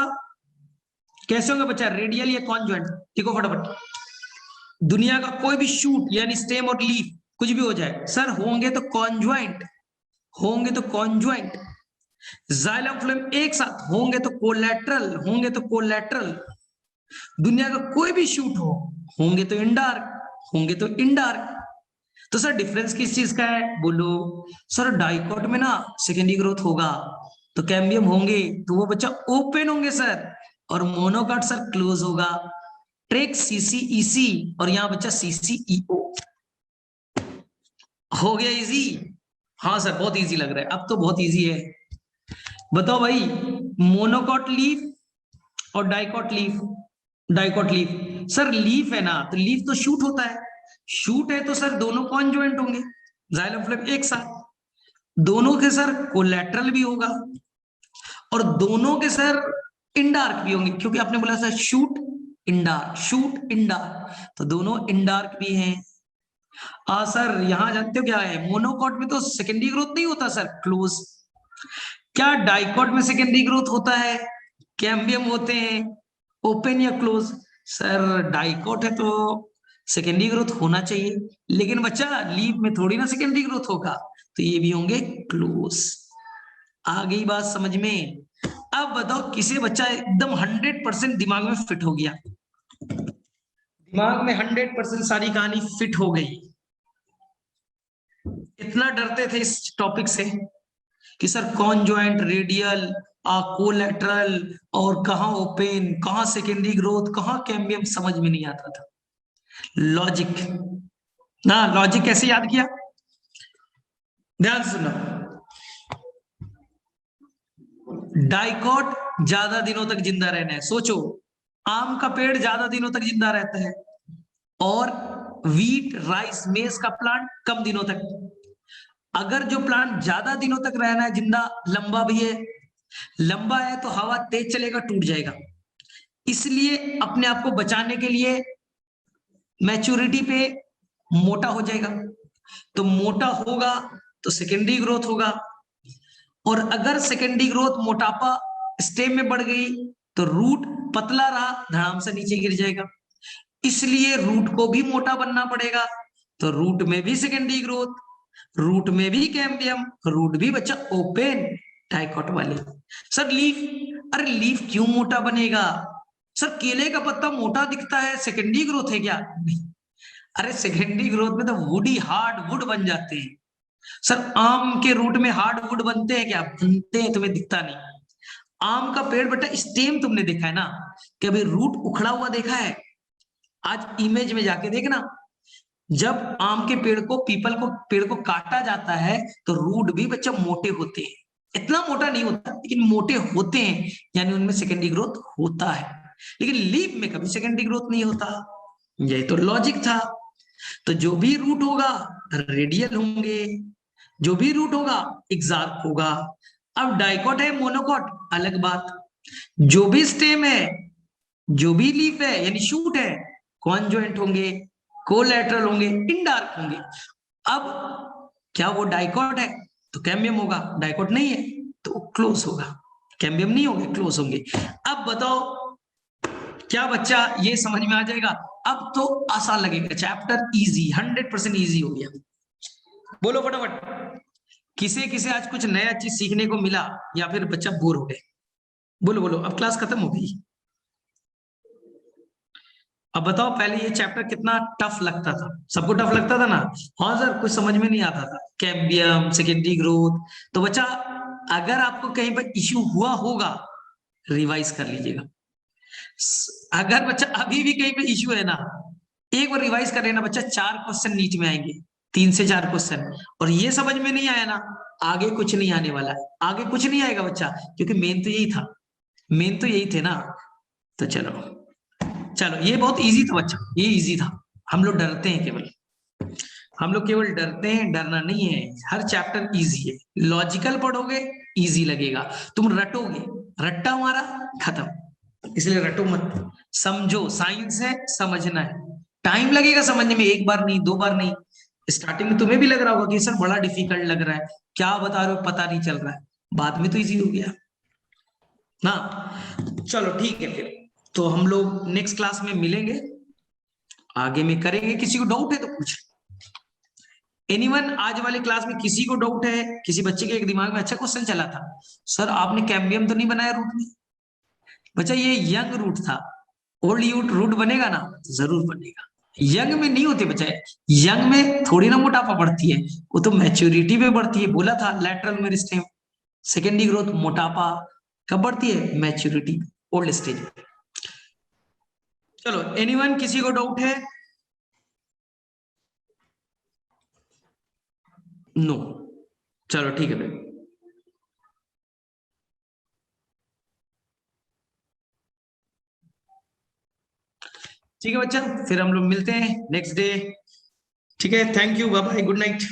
कैसे होगा बच्चा? रेडियल या कॉन्जॉइंट? देखो फटाफट। दुनिया का कोई भी शूट यानी स्टेम और लीफ कुछ भी हो जाए सर, होंगे तो कॉन्ज्वाइंट, होंगे तो कॉन्ज्वाइंट, जाइलम फ्लोएम एक साथ होंगे तो कोलैटरल, होंगे तो कोलैटरल। दुनिया का कोई भी शूट हो, होंगे तो इंडार्क, होंगे तो इंडार्क। तो सर डिफरेंस किस चीज का है बोलो? सर डाइकॉट में ना सेकेंडरी ग्रोथ होगा, तो कैम्बियम होंगे तो वो बच्चा ओपन होंगे सर, और मोनोकॉट सर क्लोज होगा। ट्रेक सीसीईसी और यहाँ बच्चा सीसीईओ। हो गया इजी? हाँ सर बहुत इजी लग रहा है, अब तो बहुत इजी है। बताओ भाई, मोनोकॉट लीफ और dicot leaf, dicot leaf sir, leaf है ना तो लीफ तो शूट होता है, शूट है तो सर दोनों कॉन्जॉइंट होंगे, जाइलम फ्लोएम एक साथ, दोनों के सर कोलैटरल भी होगा, और दोनों के सर इंडार्क भी होंगे, क्योंकि आपने बोला सर शूट इंडार्क, शूट इंडार्क, तो दोनों इंडार्क भी हैं। सर यहां जानते हो क्या है, मोनोकॉट में तो सेकेंडरी ग्रोथ नहीं होता सर, क्लोज। क्या डाइकॉट में सेकेंडरी ग्रोथ होता है? कैम्बियम होते हैं, ओपन या क्लोज? सर डाइकॉट है तो सेकेंडरी ग्रोथ होना चाहिए, लेकिन बच्चा लीफ में थोड़ी ना सेकेंडरी ग्रोथ होगा, तो ये भी होंगे क्लोज। आ गई बात समझ में? अब बताओ किसे बच्चा एकदम 100% दिमाग में फिट हो गया, दिमाग में 100% सारी कहानी फिट हो गई। इतना डरते थे इस टॉपिक से कि सर कॉन्जॉइंट, रेडियल, कोलैटरल, और कहाँ ओपन, कहाँ सेकेंडरी ग्रोथ, कहाँ कैम्बियम, समझ में नहीं आता था। लॉजिक ना, लॉजिक कैसे याद किया? ध्यान सुनो, डाइकॉट ज्यादा दिनों तक जिंदा रहना है, सोचो आम का पेड़ ज्यादा दिनों तक जिंदा रहता है, और वीट, राइस, मेज का प्लांट कम दिनों तक। अगर जो प्लांट ज्यादा दिनों तक रहना है जिंदा, लंबा भी है, लंबा है तो हवा तेज चलेगा टूट जाएगा, इसलिए अपने आप को बचाने के लिए मैच्योरिटी पे मोटा हो जाएगा, तो मोटा होगा तो सेकेंडरी ग्रोथ होगा, और अगर सेकेंडरी ग्रोथ मोटापा स्टेम में बढ़ गई तो रूट पतला रहा, धड़ाम से नीचे गिर जाएगा, इसलिए रूट को भी मोटा बनना पड़ेगा, तो रूट में भी सेकेंडरी ग्रोथ, रूट में भी कैम्बियम, रूट भी बच्चा ओपन डाइकॉट वाले। सर लीफ, अरे लीफ क्यों मोटा बनेगा? सर केले का पत्ता मोटा दिखता है, सेकेंडरी ग्रोथ है क्या? नहीं, अरे सेकेंडरी ग्रोथ में तो वुडी हार्ड वुड बन जाते हैं। सर आम के रूट में हार्ड वुड बनते हैं क्या? बनते हैं, तुम्हें दिखता नहीं। आम का पेड़ बेटा स्टेम तुमने देखा है ना, कभी रूट उखड़ा हुआ देखा है? आज इमेज में जाके देखना, जब आम के पेड़ को, पीपल को, पेड़ को काटा जाता है तो रूट भी बच्चा मोटे होते हैं, इतना मोटा नहीं होता लेकिन मोटे होते हैं, यानी उनमें सेकेंडरी ग्रोथ होता है, लेकिन लीफ में कभी सेकेंडरी ग्रोथ नहीं होता। यही तो लॉजिक था। तो जो भी रूट होगा रेडियल होंगे, जो भी रूट होगा एग्जार्क होगा। अब डाइकॉट है, मोनोकॉट अलग बात, जो भी स्टेम है, जो भी लीफ है यानी शूट है, कॉन्जॉइंट होंगे, कोलैटरल होंगे, इंडार्क होंगे। अब क्या वो डाइकॉट है तो कैम्बियम होगा, डाइकॉट नहीं है तो क्लोज होगा, कैम्बियम नहीं होंगे, क्लोज होंगे। अब बताओ क्या बच्चा ये समझ में आ जाएगा? अब तो आसान लगेगा, चैप्टर इजी, 100% इजी हो गया। बोलो फटाफट, किसे किसे आज कुछ नया चीज सीखने को मिला या फिर बच्चा बोर हो गए? बोलो बोलो, अब क्लास खत्म हो गई। अब बताओ पहले ये चैप्टर कितना टफ लगता था? सबको टफ लगता था ना? हाँ सर कुछ समझ में नहीं आता था, कैम्बियम, सेकेंडरी ग्रोथ। तो बच्चा अगर आपको कहीं पर इश्यू हुआ होगा रिवाइज कर लीजिएगा। अगर बच्चा अभी भी कहीं पे इश्यू है ना, एक बार रिवाइज कर लेना बच्चा, 4 क्वेश्चन नीट में आएंगे, 3 से 4 क्वेश्चन, और ये समझ में नहीं आया ना, आगे कुछ नहीं आने वाला है, आगे कुछ नहीं आएगा बच्चा, क्योंकि मेन तो यही था, मेन तो यही थे ना। तो चलो चलो, ये बहुत इजी था बच्चा, ये इजी था। हम लोग डरते हैं केवल, हम लोग केवल डरते हैं, डरना नहीं है। हर चैप्टर इजी है, लॉजिकल पढ़ोगे इजी लगेगा, तुम रटोगे, रट्टा हमारा खत्म, इसलिए रटो मत, समझो, साइंस है, समझना है, टाइम लगेगा समझने में, एक बार नहीं, 2 बार नहीं। स्टार्टिंग में तुम्हें भी लग रहा होगा कि सर बड़ा डिफिकल्ट लग रहा है, क्या बता रहे हो पता नहीं चल रहा है, बाद में तो इजी हो गया ना। चलो ठीक है फिर, तो हम लोग नेक्स्ट क्लास में मिलेंगे, आगे में करेंगे, किसी को डाउट है तो पूछ। एनीवन आज वाली क्लास में किसी को डाउट है? किसी बच्चे के एक दिमाग में अच्छा क्वेश्चन चला था, सर आपने कैम्बियम तो नहीं बनाया रूट में? बच्चा ये यंग रूट था, ओल्ड रूट बनेगा ना? जरूर बनेगा। यंग में नहीं होते बच्चा, यंग में थोड़ी ना मोटापा बढ़ती है, वो तो मैच्योरिटी में बढ़ती है। बोला था लैटरल मेरिस्टेम, सेकेंडरी ग्रोथ, मोटापा कब बढ़ती है? मैच्योरिटी, ओल्ड स्टेज में। चलो एनीवन, किसी को डाउट है? नो, चलो ठीक है भाई। ठीक है बच्चा, फिर हम लोग मिलते हैं नेक्स्ट डे। ठीक है, thank you, bye bye, good night.